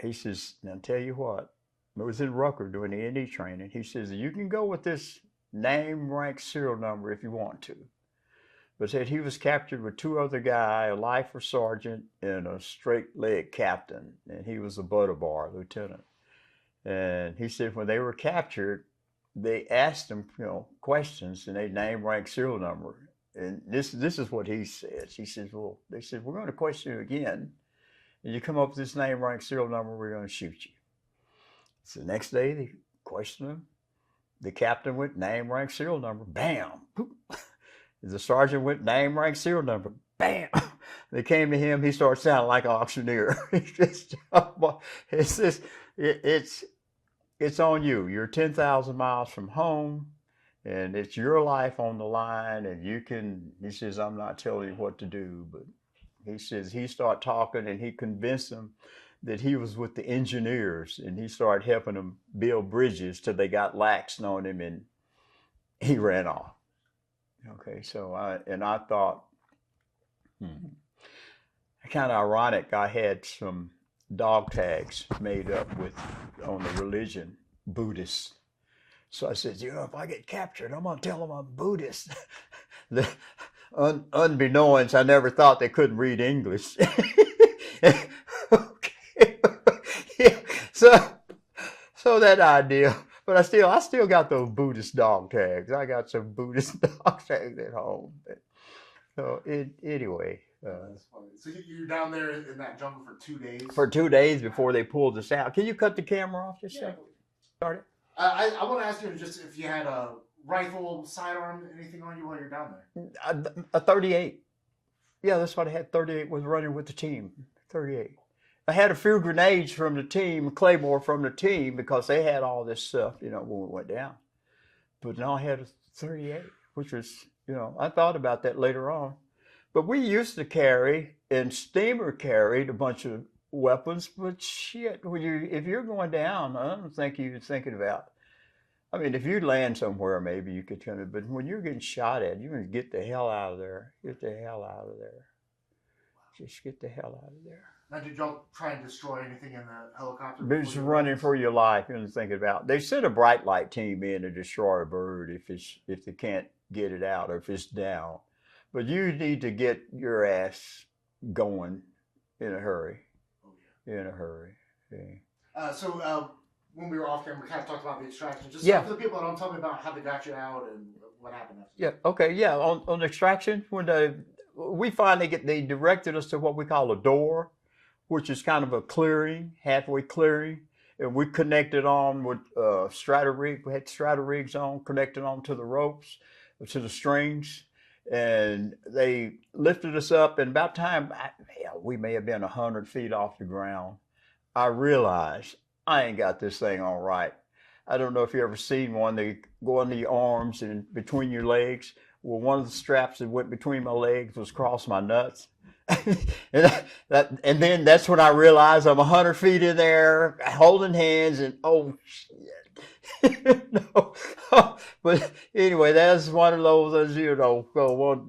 Speaker 1: he says, now tell you what, I was in Rucker doing the ND training. He says, you can go with this name, rank, serial number if you want to. But said he was captured with two other guys, a lifer sergeant and a straight leg captain, and he was a butter bar lieutenant. And he said when they were captured, they asked them, questions, and they name, rank, serial number. And this is what he says. He says, well, they said, we're going to question you again. And you come up with this name, rank, serial number, we're going to shoot you. So the next day, they questioned him. The captain went, name, rank, serial number, bam. The sergeant went, name, rank, serial number, bam. They came to him, he started sounding like an auctioneer. It's on you. You're 10,000 miles from home, and it's your life on the line, and he says, I'm not telling you what to do, but he says he started talking, and he convinced them that he was with the engineers, and he started helping them build bridges till they got laxed on him, and he ran off. Okay, so I thought, kind of ironic. I had some dog tags made up on the religion, Buddhist. So I said, if I get captured, I'm gonna tell them I'm Buddhist. Unbeknownst, I never thought they couldn't read English. Okay. Yeah. So that idea, but I still got those Buddhist dog tags. I got some Buddhist dog tags at home. So anyway.
Speaker 2: That's funny. So you're down there in that jungle for 2 days?
Speaker 1: For 2 days before they pulled us out. Can you cut the camera off just a second? Start it.
Speaker 2: I want to ask you just if you had a rifle, sidearm, anything on you while you're down there.
Speaker 1: A 38. Yeah, that's what I had. 38 was running with the team. 38. I had a few grenades from the team, Claymore from the team, because they had all this stuff, when we went down. But now I had a 38, which was, I thought about that later on. But we used to carry, and Steamer carried a bunch of weapons, but shit, if you're going down, I don't think you're thinking about. I mean, if you land somewhere, maybe you could turn it, but when you're getting shot at, you're going to get the hell out of there. Get the hell out of there. Just get the hell out of there.
Speaker 2: Now, did y'all try and destroy anything in the helicopter?
Speaker 1: They're just running for your life. You're thinking about. They sent a bright light team in to destroy a bird if they can't get it out or if it's down. But you need to get your ass going in a hurry.
Speaker 2: Oh, yeah.
Speaker 1: In a hurry. Yeah.
Speaker 2: So when we were off camera, we kind of talked about the extraction. Just for the people that don't tell me about how they got you out and what happened after.
Speaker 1: Yeah. Okay. Yeah. On extraction, when we finally they directed us to what we call a door, which is kind of a clearing, halfway clearing, and we connected on with strata rig. We had strata rigs on, connected on to the ropes, to the strings. And they lifted us up, and about time, we may have been 100 feet off the ground. I realized I ain't got this thing all right. I don't know if you ever seen one. They go under your arms and between your legs. Well, one of the straps that went between my legs was across my nuts. and then that's when I realized I'm 100 feet in there, holding hands, and oh shit. No. But anyway, that's one of those,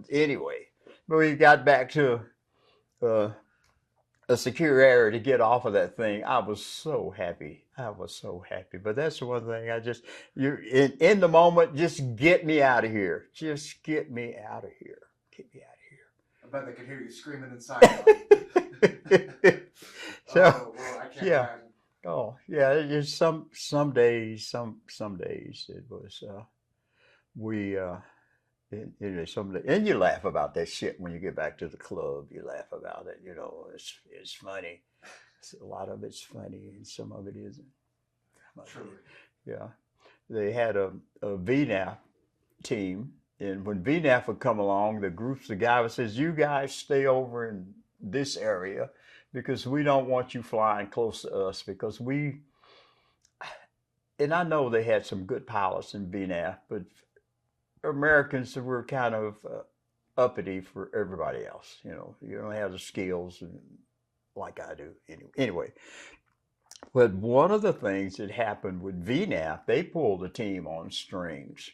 Speaker 1: anyway. But we got back to a secure area to get off of that thing. I was so happy. But that's the one thing you're in the moment, just get me out of here. Just get me out of here. Get me out of here.
Speaker 2: I bet they could hear you screaming inside.
Speaker 1: So,
Speaker 2: I can't
Speaker 1: yeah.
Speaker 2: imagine.
Speaker 1: Oh yeah, just some days it was and you laugh about that shit when you get back to the club. You laugh about it, it's funny. A lot of it's funny, and some of it isn't.
Speaker 2: True.
Speaker 1: Yeah, they had a VNAF team, and when VNAF would come along, the guy says, "You guys stay over in this area." Because we don't want you flying close to us, because and I know they had some good pilots in VNAF, but Americans were kind of uppity for everybody else. You don't have the skills like I do. Anyway, but one of the things that happened with VNAF, they pulled a team on strings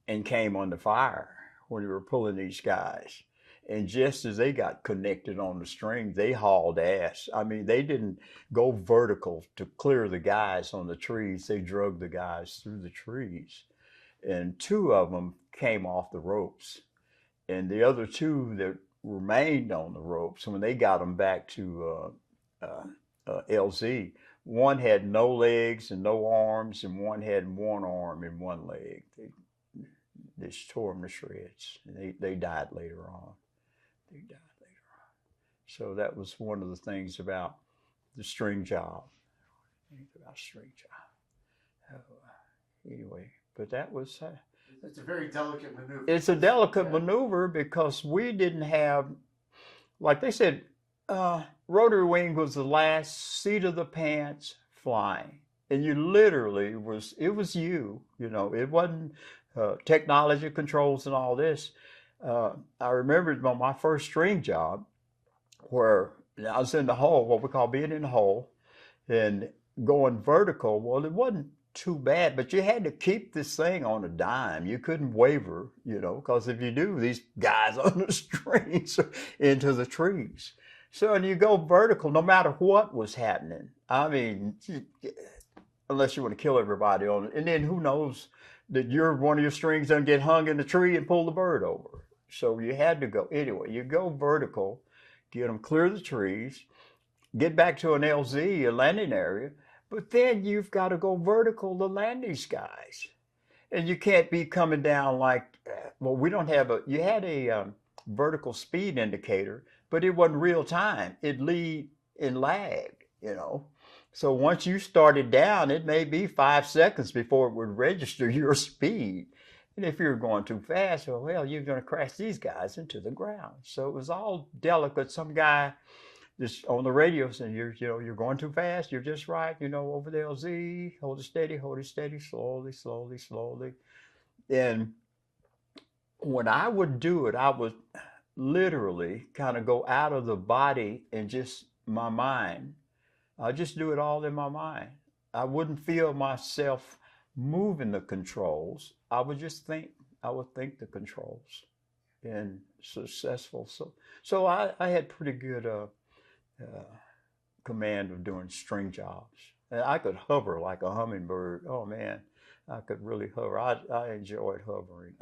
Speaker 1: and came under fire when they were pulling these guys. And just as they got connected on the string, they hauled ass. I mean, they didn't go vertical to clear the guys on the trees. They drug the guys through the trees. And two of them came off the ropes. And the other two that remained on the ropes, when they got them back to LZ, one had no legs and no arms, and one had one arm and one leg. They just tore them to shreds. They died later on. They died later on. So that was one of the things about the string job. About string job. Anyway, but that was.
Speaker 2: It's a very delicate maneuver.
Speaker 1: It's a delicate maneuver because we didn't have, like they said, rotary wing was the last seat of the pants flying, and you literally it was you. It wasn't technology controls and all this. I remembered on my first string job where I was in the hole, what we call being in the hole, and going vertical. Well, it wasn't too bad, but you had to keep this thing on a dime. You couldn't waver, because if you do, these guys on the strings into the trees. So, and you go vertical no matter what was happening. I mean, unless you want to kill everybody on it. And then who knows that one of your strings doesn't get hung in the tree and pull the bird over. So you had to go, anyway, you go vertical, get them clear the trees, get back to an LZ, a landing area, but then you've got to go vertical to land these guys. And you can't be coming down we don't have you had a vertical speed indicator, but it wasn't real time. It lead and lagged, So once you started down, it may be 5 seconds before it would register your speed. And if you're going too fast, well, you're going to crash these guys into the ground. So it was all delicate. Some guy just on the radio saying, you're going too fast, you're just right, over the LZ, hold it steady, slowly, slowly, slowly. And when I would do it, I would literally kind of go out of the body and just my mind. I just do it all in my mind. I wouldn't feel myself moving the controls. I would just think. I would think the controls, and successful. So I had pretty good command of doing string jobs. And I could hover like a hummingbird. Oh man, I could really hover. I enjoyed hovering.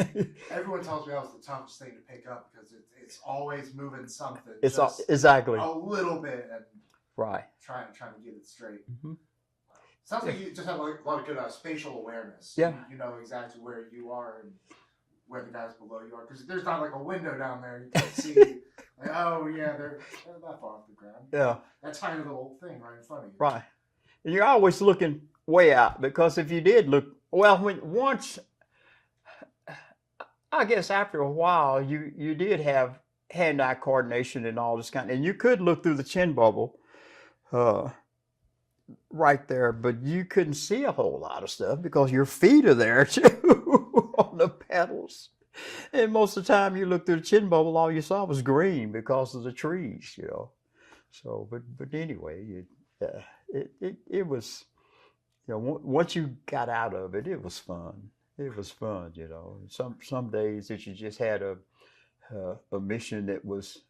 Speaker 2: Everyone tells me that was the toughest thing to pick up because it's always moving something.
Speaker 1: It's exactly
Speaker 2: a little bit and
Speaker 1: right.
Speaker 2: Trying to get it straight.
Speaker 1: Mm-hmm.
Speaker 2: Sounds like you just have a lot of good spatial awareness.
Speaker 1: Yeah.
Speaker 2: You know exactly where you are and where the guys below you are because there's not like a window down there you can't see. Oh yeah, they're that far off the ground.
Speaker 1: Yeah.
Speaker 2: That tiny little thing right in front of you.
Speaker 1: Right. And you're always looking way out because if you did look, once, I guess after a while, you did have hand-eye coordination and all this and you could look through the chin bubble right there, but you couldn't see a whole lot of stuff because your feet are there too on the pedals. And most of the time you looked through the chin bubble, all you saw was green because of the trees, So, but anyway, it was, once you got out of it, it was fun. It was fun, Some days that you just had a mission that was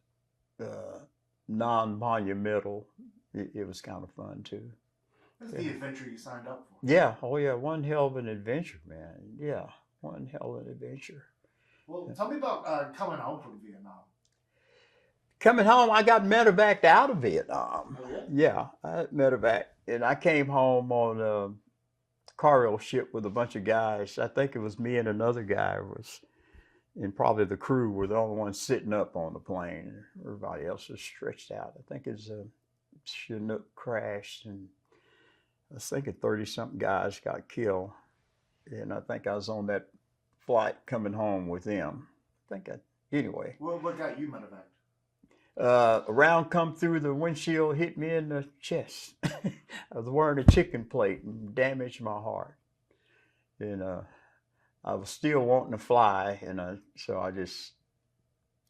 Speaker 1: non-monumental, it was kind of fun too.
Speaker 2: That's the adventure you signed up for.
Speaker 1: Yeah. Oh yeah. One hell of an adventure, man. Yeah. One hell of an adventure.
Speaker 2: Well, tell me about coming home from Vietnam.
Speaker 1: Coming home, I got medevaced out of Vietnam.
Speaker 2: Oh, yeah?
Speaker 1: Yeah, I medevaced. And I came home on a cargo ship with a bunch of guys. I think it was me and another guy and probably the crew were the only ones sitting up on the plane. Everybody else was stretched out. I think it's a Chinook crashed and I was thinking 30-something guys got killed. And I think I was on that flight coming home with them. Anyway.
Speaker 2: Well, what got you medevaced?
Speaker 1: A round come through the windshield, hit me in the chest. I was wearing a chicken plate and damaged my heart. And I was still wanting to fly, and so I just,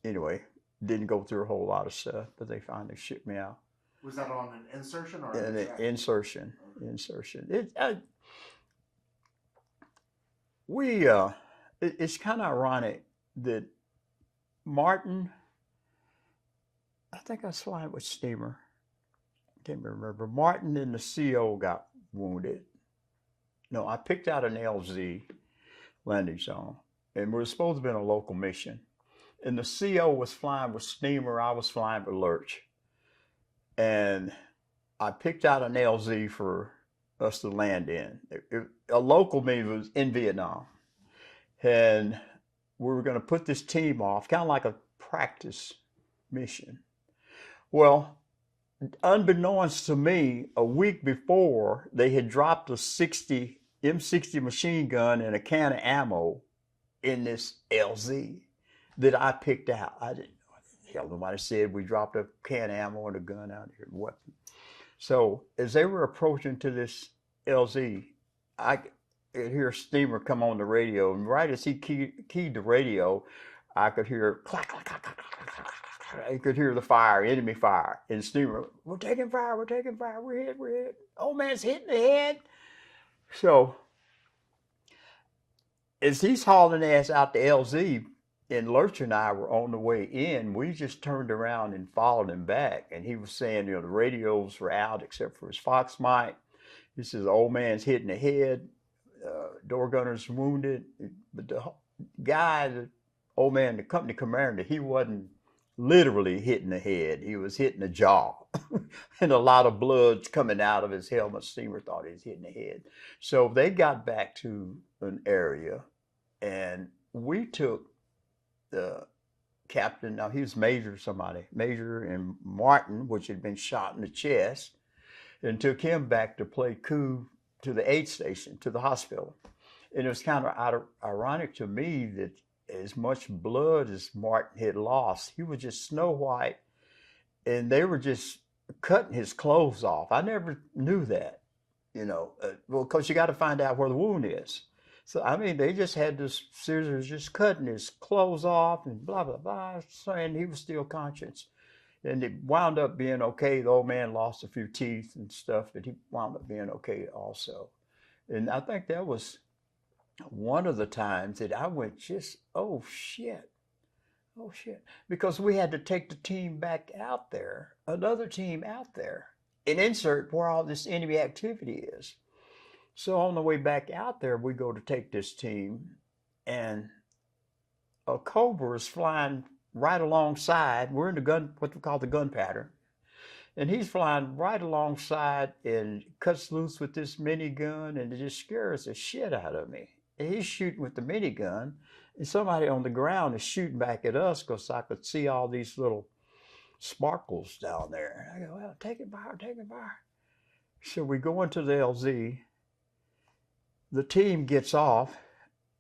Speaker 1: anyway, didn't go through a whole lot of stuff, but they finally shipped me out.
Speaker 2: Was that on an insertion or
Speaker 1: an insertion? Okay. Insertion. It's kind of ironic that Martin I think I was flying with steamer. Can't remember. Martin and the CO got wounded. No, I picked out an LZ landing zone, and we were supposed to be in a local mission. And the CO was flying with steamer. I was flying with Lurch, and I picked out an LZ for us to land in. A local mission was in Vietnam, and we were going to put this team off, kind of like a practice mission. Well, unbeknownst to me, a week before, they had dropped a M60 machine gun and a can of ammo in this LZ that I picked out. I didn't know. Hell, nobody said we dropped a can of ammo and a gun out here, weapon. So as they were approaching to this LZ, I could hear a steamer come on the radio, and right as he keyed the radio, I could hear clack, clack, clack, clack, clack, clack, clack. You could hear the fire, enemy fire. And the steamer, we're taking fire, we're hit, we're hit. Old man's hit in the head. So as he's hauling ass out the LZ, and Lurch and I were on the way in, we just turned around and followed him back. And he was saying, the radios were out except for his Fox mic. He says, the old man's hit in the head, door gunner's wounded. But the guy, the old man, the company commander, he wasn't literally hitting the head. He was hitting the jaw. And a lot of blood's coming out of his helmet. Steamer thought he was hitting the head. So they got back to an area, and we took the captain, now he was Major and Martin, which had been shot in the chest, and took him back to play coup to the aid station, to the hospital. And it was kind of ironic to me that as much blood as Martin had lost, he was just snow white, and they were just cutting his clothes off. I never knew that, well, because you got to find out where the wound is. So, I mean, they just had this scissors just cutting his clothes off and blah, blah, blah, saying he was still conscious. And it wound up being okay. The old man lost a few teeth and stuff, but he wound up being okay also. And I think that was one of the times that I went just, oh shit, because we had to take the team back out there, another team out there, and insert where all this enemy activity is. So on the way back out there, we go to take this team, and a Cobra is flying right alongside. We're in what we call the gun pattern. And he's flying right alongside and cuts loose with this minigun, and it just scares the shit out of me. And he's shooting with the minigun, and somebody on the ground is shooting back at us because I could see all these little sparkles down there. And I go, well, take it fire. So we go into the LZ. The team gets off,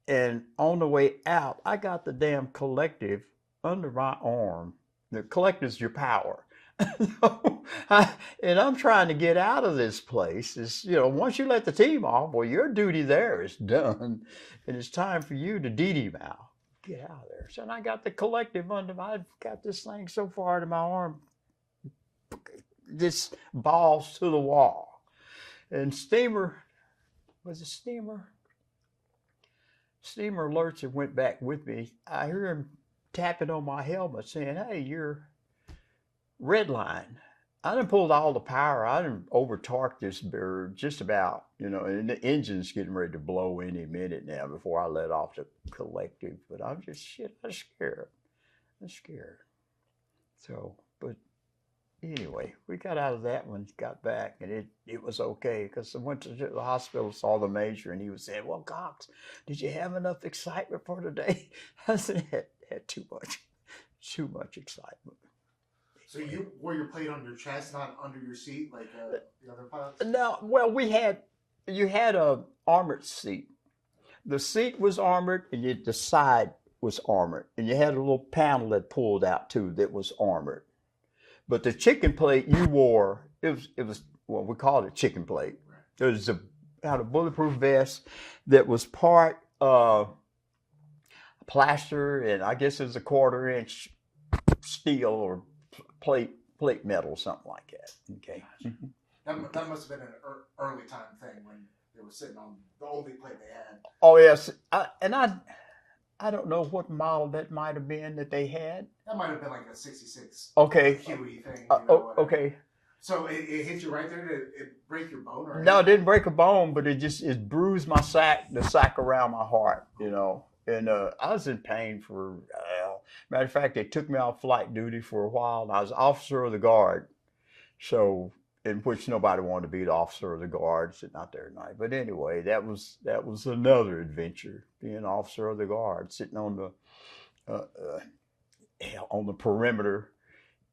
Speaker 1: and on the way out, I got the damn collective under my arm. The collective is your power. And I'm trying to get out of this place. Once you let the team off, well, your duty there is done, and it's time for you to DD him out. Get out of there. So I got the collective under my, I've got this thing so far to my arm, this balls to the wall. And Steamer Alerts and went back with me. I hear him tapping on my helmet saying, hey, you're red line. I done pulled all the power. I done over torqued this bird just about, and the engine's getting ready to blow any minute now before I let off the collective. But I'm scared. So, but anyway, we got out of that one, got back, and it was okay, because I went to the hospital, saw the major, and he was saying, well, Cox, did you have enough excitement for today? I said, had too much excitement.
Speaker 2: So you wore your plate on your chest, not under your seat like the other pilots?
Speaker 1: No, well, you had a armored seat. The seat was armored, and the side was armored, and you had a little panel that pulled out too that was armored. But the chicken plate you wore, it was well, we called it chicken plate. It was had a bulletproof vest that was part plaster, and I guess it was a 1/4-inch steel or plate metal, something like that. Okay.
Speaker 2: Gotcha. That must have been an early time thing when they were sitting on the only plate they had.
Speaker 1: Oh yes, I don't know what model that might have been that they had.
Speaker 2: That might have been like a 66
Speaker 1: Okay.
Speaker 2: Huey thing, whatever.
Speaker 1: Okay.
Speaker 2: So it hit you right there. Did it break your bone or
Speaker 1: No, it
Speaker 2: anything?
Speaker 1: didn't break a bone, but it bruised my sac, the sac around my heart, And I was in pain for, matter of fact, they took me off flight duty for a while. And I was officer of the guard, so in which nobody wanted to be the officer of the guard sitting out there at night. But anyway, that was another adventure, being officer of the guard, sitting uh, uh, on the perimeter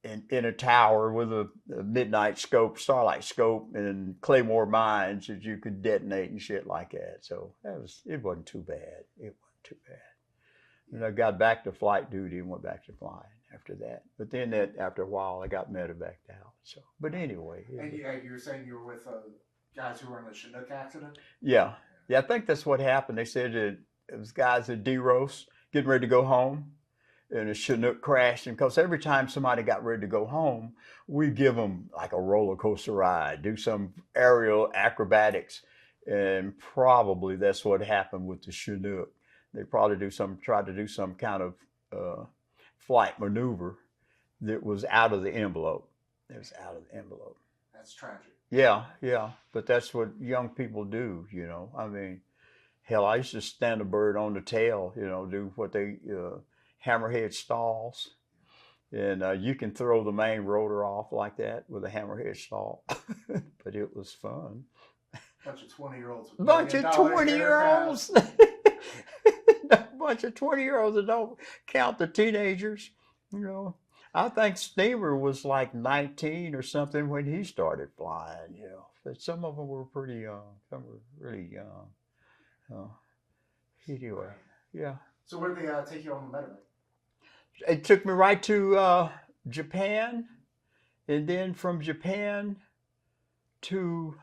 Speaker 1: in a tower with a midnight scope, starlight scope, and claymore mines that you could detonate and shit like that. So it wasn't too bad. It wasn't too bad. And I got back to flight duty and went back to flying after that. But then after a while, I got medevaced out. So, but anyway.
Speaker 2: And you were saying you were with guys who were in the Chinook accident?
Speaker 1: Yeah. Yeah, I think that's what happened. They said it was guys at D-Rose getting ready to go home, and a Chinook crashed. And because every time somebody got ready to go home, we give them like a roller coaster ride, do some aerial acrobatics. And probably that's what happened with the Chinook. They probably tried to do some kind of flight maneuver that was out of the envelope. It was out of the envelope.
Speaker 2: That's tragic.
Speaker 1: Yeah, yeah. But that's what young people do. I mean, hell, I used to stand a bird on the tail, do what they hammerhead stalls. And you can throw the main rotor off like that with a hammerhead stall. But it was fun.
Speaker 2: Bunch of 20-year-olds.
Speaker 1: Bunch of 20-year-olds. A bunch of 20-year-olds that don't count the teenagers. I think Steamer was like 19 or something when he started flying. But some of them were pretty young. Some were really young. Anyway, yeah.
Speaker 2: So where did they take you on the medevac?
Speaker 1: It took me right to Japan, and then from Japan to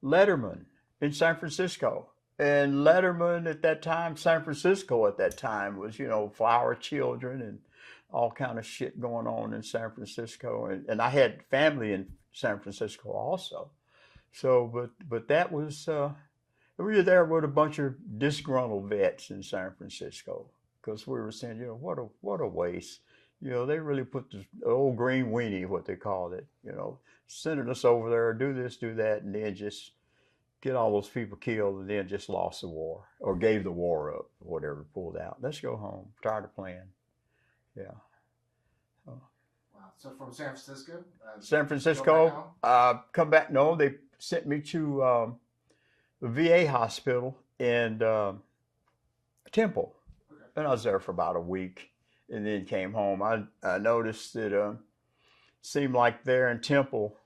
Speaker 1: Letterman in San Francisco. And Letterman at that time, San Francisco at that time was, flower children and all kind of shit going on in San Francisco. And I had family in San Francisco also. So, but that was, we were there with a bunch of disgruntled vets in San Francisco because we were saying, what a waste. They really put the old green weenie, what they called it, sending us over there, do this, do that, and then just get all those people killed and then just lost the war or gave the war up, whatever, pulled out. Let's go home. Tired of playing. Yeah.
Speaker 2: Wow. So from San Francisco?
Speaker 1: San Francisco, come back. No, they sent me to the VA hospital in Temple.
Speaker 2: Okay.
Speaker 1: And I was there for about a week and then came home. I noticed that seemed like there in Temple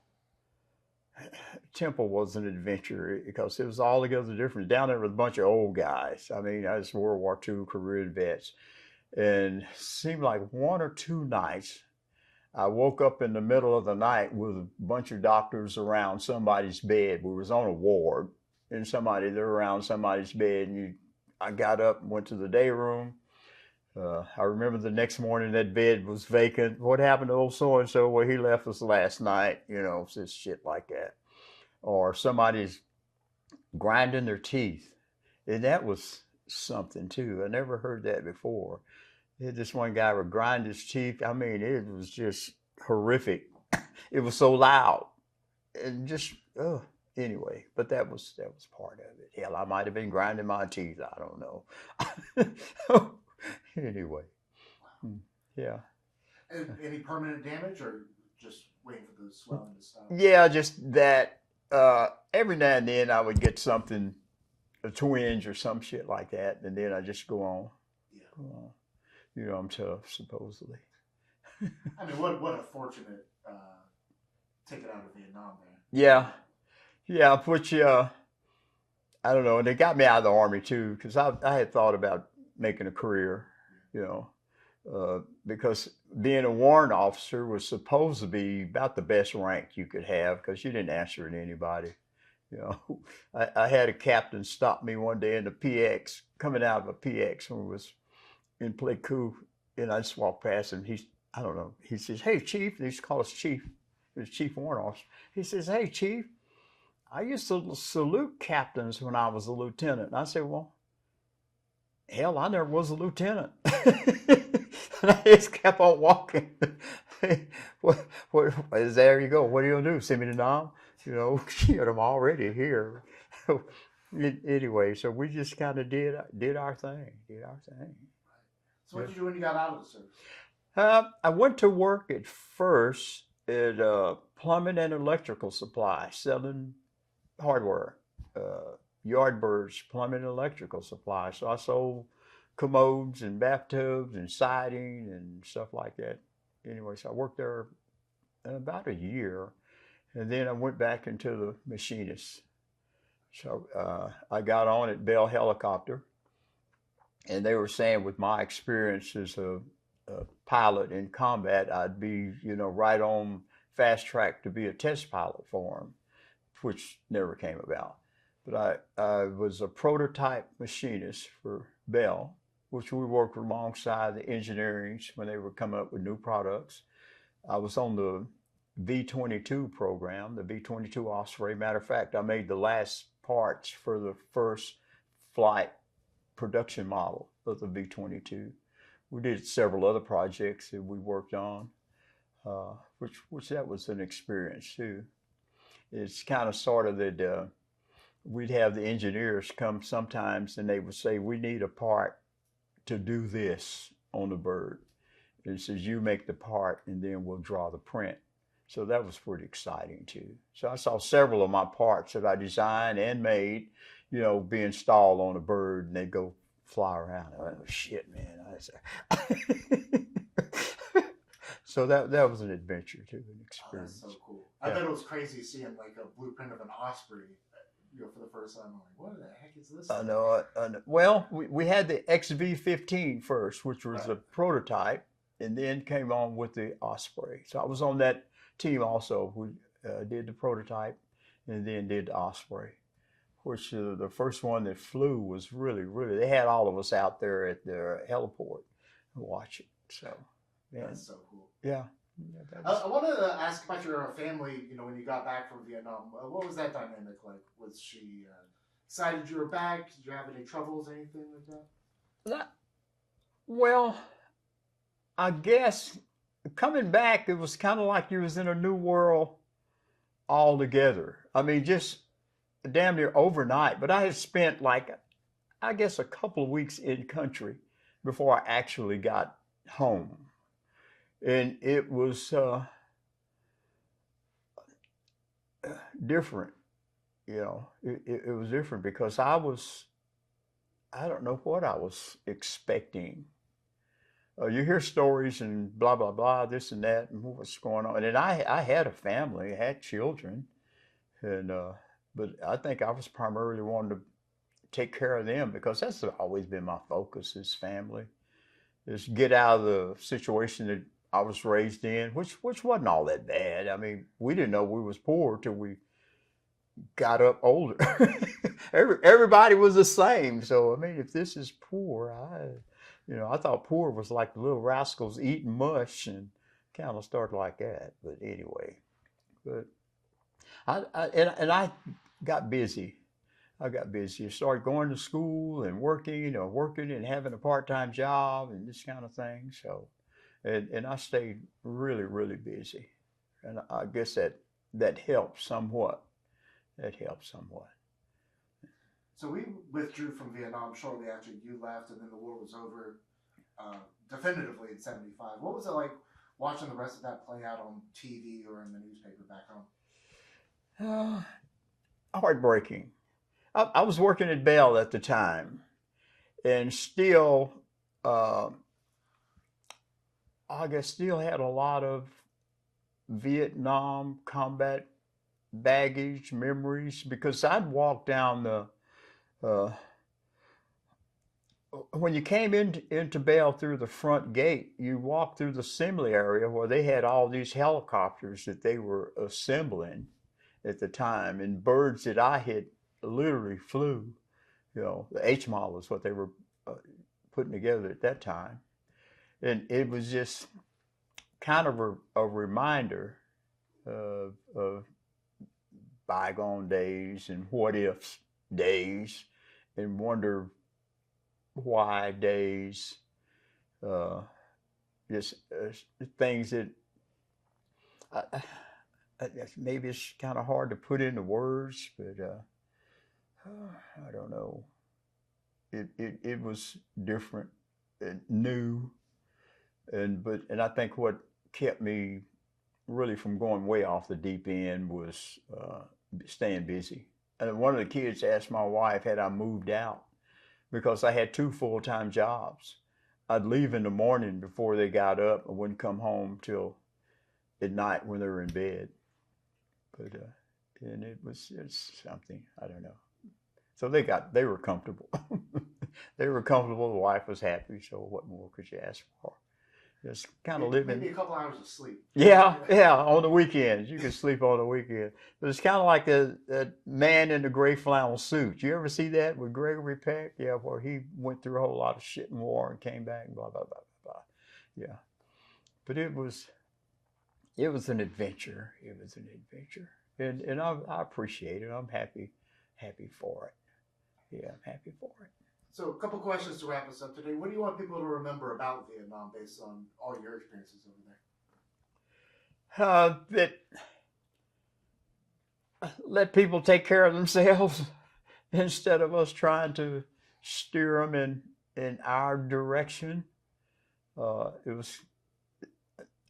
Speaker 1: was an adventure because it was altogether different. Down there with a bunch of old guys. I mean, I was World War II career vets. And it seemed like one or two nights, I woke up in the middle of the night with a bunch of doctors around somebody's bed. We was on a ward, and they're around somebody's bed. And I got up and went to the day room. I remember the next morning that bed was vacant. What happened to old so-and-so? Well, he left us last night, just shit like that. Or somebody's grinding their teeth. And that was something too. I never heard that before. This one guy would grind his teeth. I mean, it was just horrific. It was so loud. And just, anyway, but that was part of it. Hell, I might have been grinding my teeth. I don't know. Anyway, yeah.
Speaker 2: Any permanent damage or just waiting for the swelling to stop?
Speaker 1: Yeah, just that every now and then I would get something, a twinge or some shit like that, and then I just go on.
Speaker 2: Yeah.
Speaker 1: I'm tough, supposedly.
Speaker 2: I mean, what a fortunate ticket out of Vietnam there.
Speaker 1: Yeah. Yeah, which, I don't know, and they got me out of the Army too, because I had thought about making a career, because being a warrant officer was supposed to be about the best rank you could have because you didn't answer to anybody. I had a captain stop me one day in the PX, coming out of a PX when we was in Pleiku, and I just walked past him. I don't know, he says, "Hey, Chief," they used to call us Chief. He was Chief Warrant Officer. He says, "Hey, Chief, I used to salute captains when I was a lieutenant." And I said, "Well, hell, I never was a lieutenant. And I just kept on walking. There you go. What are you gonna do? Send me to Nam? You know, I'm already here. Anyway, so we just kind of did our thing, did our thing.
Speaker 2: So what did you do when you got out of the service?
Speaker 1: I went to work at first at plumbing and electrical supply, selling hardware, Yardbirds plumbing and electrical supply. So I sold commodes and bathtubs and siding and stuff like that. Anyway, so I worked there about a year, and then I went back into the machinist. So I got on at Bell Helicopter, and they were saying with my experience as a pilot in combat, I'd be, right on fast track to be a test pilot for them, which never came about. But I was a prototype machinist for Bell, which we worked alongside the engineering when they were coming up with new products. I was on the V-22 program, the V-22 Osprey. Matter of fact, I made the last parts for the first flight production model of the V-22. We did several other projects that we worked on, which that was an experience too. It's kind of sort of that we'd have the engineers come sometimes and they would say, we need a part to do this on the bird. And it says, you make the part and then we'll draw the print. So that was pretty exciting too. So I saw several of my parts that I designed and made, be installed on a bird and they go fly around. Oh, shit, man. So that was an adventure too, an experience.
Speaker 2: Oh, that's so cool. I bet it was crazy seeing like a blueprint of an Osprey, for the first time. I'm like, what the heck is this?
Speaker 1: I know. Well, we had the XV-15 first, which was a prototype, and then came on with the Osprey. So I was on that team also. We did the prototype and then did the Osprey, which the first one that flew was really, really, they had all of us out there at the heliport and watch it. So, man.
Speaker 2: That's so cool.
Speaker 1: Yeah.
Speaker 2: I wanted to ask about your family, when you got back from Vietnam. What was that dynamic like? Was she excited you were back? Did you have any troubles, anything like that?
Speaker 1: Well, I guess coming back, it was kind of like you was in a new world altogether. I mean, just damn near overnight. But I had spent I guess a couple of weeks in country before I actually got home. And it was different, it was different because I don't know what I was expecting. You hear stories and blah, blah, blah, this and that, and what's going on. And I had a family, I had children, and but I think I was primarily wanting to take care of them because that's always been my focus is family, is get out of the situation that I was raised in, which wasn't all that bad. I mean, we didn't know we was poor till we got up older. Everybody was the same. So I mean, if this is poor, I thought poor was like the little rascals eating mush and kind of started like that. But anyway, but I got busy. I got busy. I started going to school and working and having a part-time job and this kind of thing. So. And I stayed really, really busy. And I guess that helped somewhat. That helped somewhat.
Speaker 2: So we withdrew from Vietnam shortly after you left, and then the war was over definitively in '75. What was it like watching the rest of that play out on TV or in the newspaper back home?
Speaker 1: Heartbreaking. I was working at Bell at the time, and still, I guess, still had a lot of Vietnam combat baggage, memories, because I'd walk down when you came into Bell through the front gate, you walked through the assembly area where they had all these helicopters that they were assembling at the time, and birds that I had literally flew. The H model is what they were putting together at that time. And it was just kind of a reminder of bygone days and what if days, and wonder why days, uh, just things that I, maybe it's kind of hard to put into words, but I don't know. It was different and new, and I think what kept me really from going way off the deep end was staying busy. And one of the kids asked my wife, had I moved out, because I had two full-time jobs. I'd leave in the morning before they got up. I wouldn't come home till at night when they were in bed. But and it's something, I don't know. So they were comfortable. They were comfortable. The wife was happy. So what more could you ask for? Just kind of living.
Speaker 2: Maybe a couple hours of sleep.
Speaker 1: Yeah. On the weekends, you can sleep on the weekend. But it's kind of like the man in the gray flannel suit. You ever see that with Gregory Peck? Yeah, where he went through a whole lot of shit in war and came back. Blah blah blah blah blah. Yeah, but it was an adventure. It was an adventure, and I appreciate it. I'm happy for it. Yeah, I'm happy for it.
Speaker 2: So, a couple questions to wrap us up today. What do you want people to remember about Vietnam based on all your experiences over
Speaker 1: That let people take care of themselves instead of us trying to steer them in our direction. It was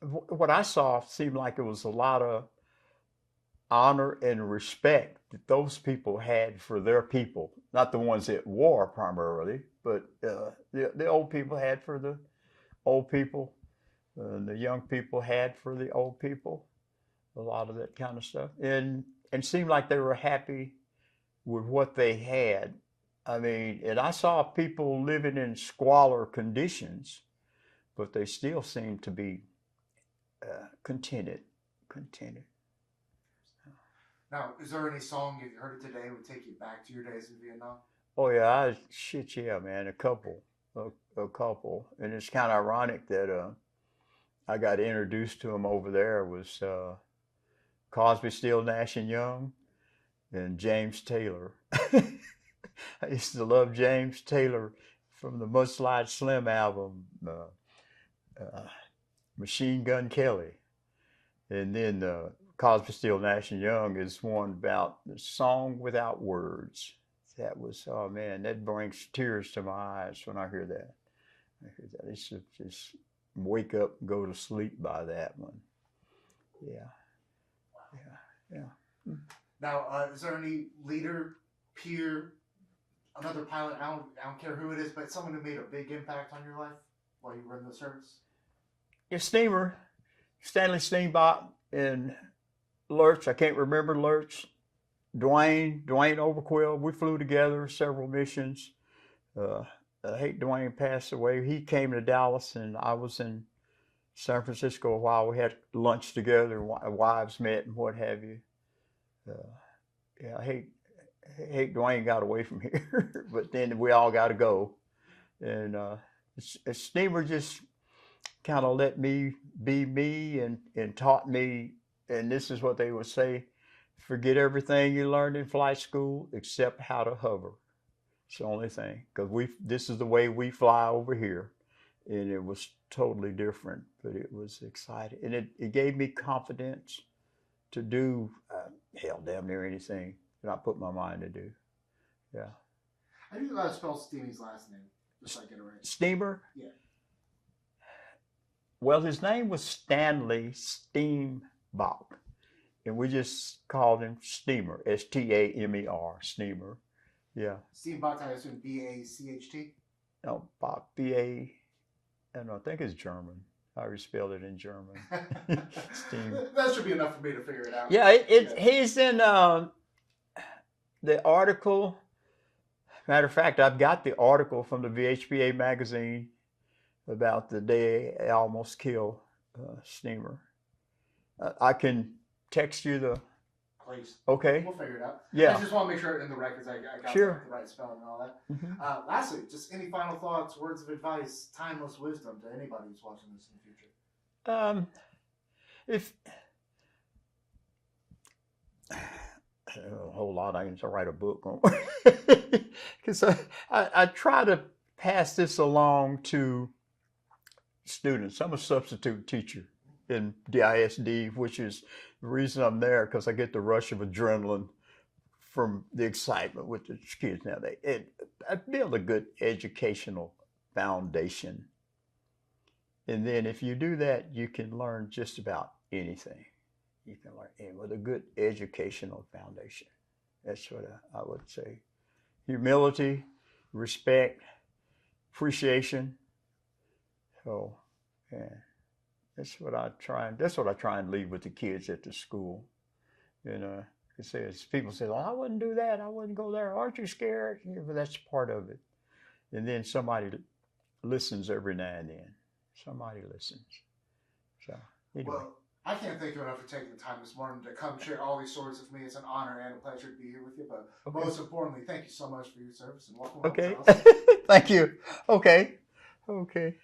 Speaker 1: what I saw seemed like it was a lot of honor and respect that those people had for their people, not the ones at war primarily, but the old people had for the old people, and the young people had for the old people, a lot of that kind of stuff, and seemed like they were happy with what they had. I mean, and I saw people living in squalor conditions, but they still seemed to be contented. Contented.
Speaker 2: Now, is there any song, if you heard it today, would take you back to your days in Vietnam?
Speaker 1: Oh yeah, shit, yeah, man, a couple, and it's kind of ironic that I got introduced to him over there was Cosby, Still, Nash and Young, and James Taylor. I used to love James Taylor from the Mudslide Slim album, Machine Gun Kelly, and then Cosby, Still, Nash and Young is one about the song without words. That was, oh man, that brings tears to my eyes when I hear that. I hear that. It's just wake up, go to sleep by that one. Yeah, yeah.
Speaker 2: Now, is there any leader, peer, another pilot, I don't care who it is, but someone who made a big impact on your life while you were in the service?
Speaker 1: Your steamer, Stanley Steamboat and Lurch, I can't remember Lurch, Dwayne Overquill, we flew together several missions. I hate Dwayne passed away. He came to Dallas and I was in San Francisco a while. We had lunch together, wives met and what have you. Yeah, I hate Dwayne got away from here, but then we all got to go. And steamer just kind of let me be me and taught me, and this is what they would say, forget everything you learned in flight school except how to hover. It's the only thing, because this is the way we fly over here, and it was totally different, but it was exciting, and it gave me confidence to do hell, damn near anything that I put my mind to do. Yeah.
Speaker 2: How do you spell Stevie's last name? Just so I get it right.
Speaker 1: Steamer?
Speaker 2: Yeah.
Speaker 1: Well, his name was Stanley Steamboat, and we just called him Steamer, Stamer, Steamer. Yeah.
Speaker 2: Steamboat, I assume Bacht?
Speaker 1: No, B-A, I don't know, I think it's German. I spelled it in German. Steam.
Speaker 2: That should be enough for me to figure it out.
Speaker 1: Yeah, he's in the article. Matter of fact, I've got the article from the VHPA magazine about the day I almost killed Steamer. I can text you the.
Speaker 2: Please.
Speaker 1: Okay.
Speaker 2: We'll figure it out.
Speaker 1: Yeah.
Speaker 2: I just want to make sure in the records I got
Speaker 1: sure.
Speaker 2: the right spelling and all that.
Speaker 1: Mm-hmm.
Speaker 2: Lastly, just any final thoughts, words of advice, timeless wisdom to anybody who's watching this in the future?
Speaker 1: If a whole lot, I can write a book on because I try to pass this along to students. I'm a substitute teacher in DISD, which is the reason I'm there because I get the rush of adrenaline from the excitement with the kids now. I build a good educational foundation. And then if you do that, you can learn just about anything. You can learn with a good educational foundation. That's what I would say. Humility, respect, appreciation. So, yeah, that's what I try and leave with the kids at the school. You know, it says people say, "Oh, I wouldn't do that. I wouldn't go there. Aren't you scared?" Yeah, but that's part of it. And then somebody listens every now and then. Somebody listens. So anyway.
Speaker 2: Well, I can't thank you enough for taking the time this morning to come share all these stories with me. It's an honor and a pleasure to be here with you. But
Speaker 1: Okay.
Speaker 2: most importantly, thank you so much for your service and welcome home,
Speaker 1: Okay.
Speaker 2: Charles.
Speaker 1: Thank you. Okay. Okay.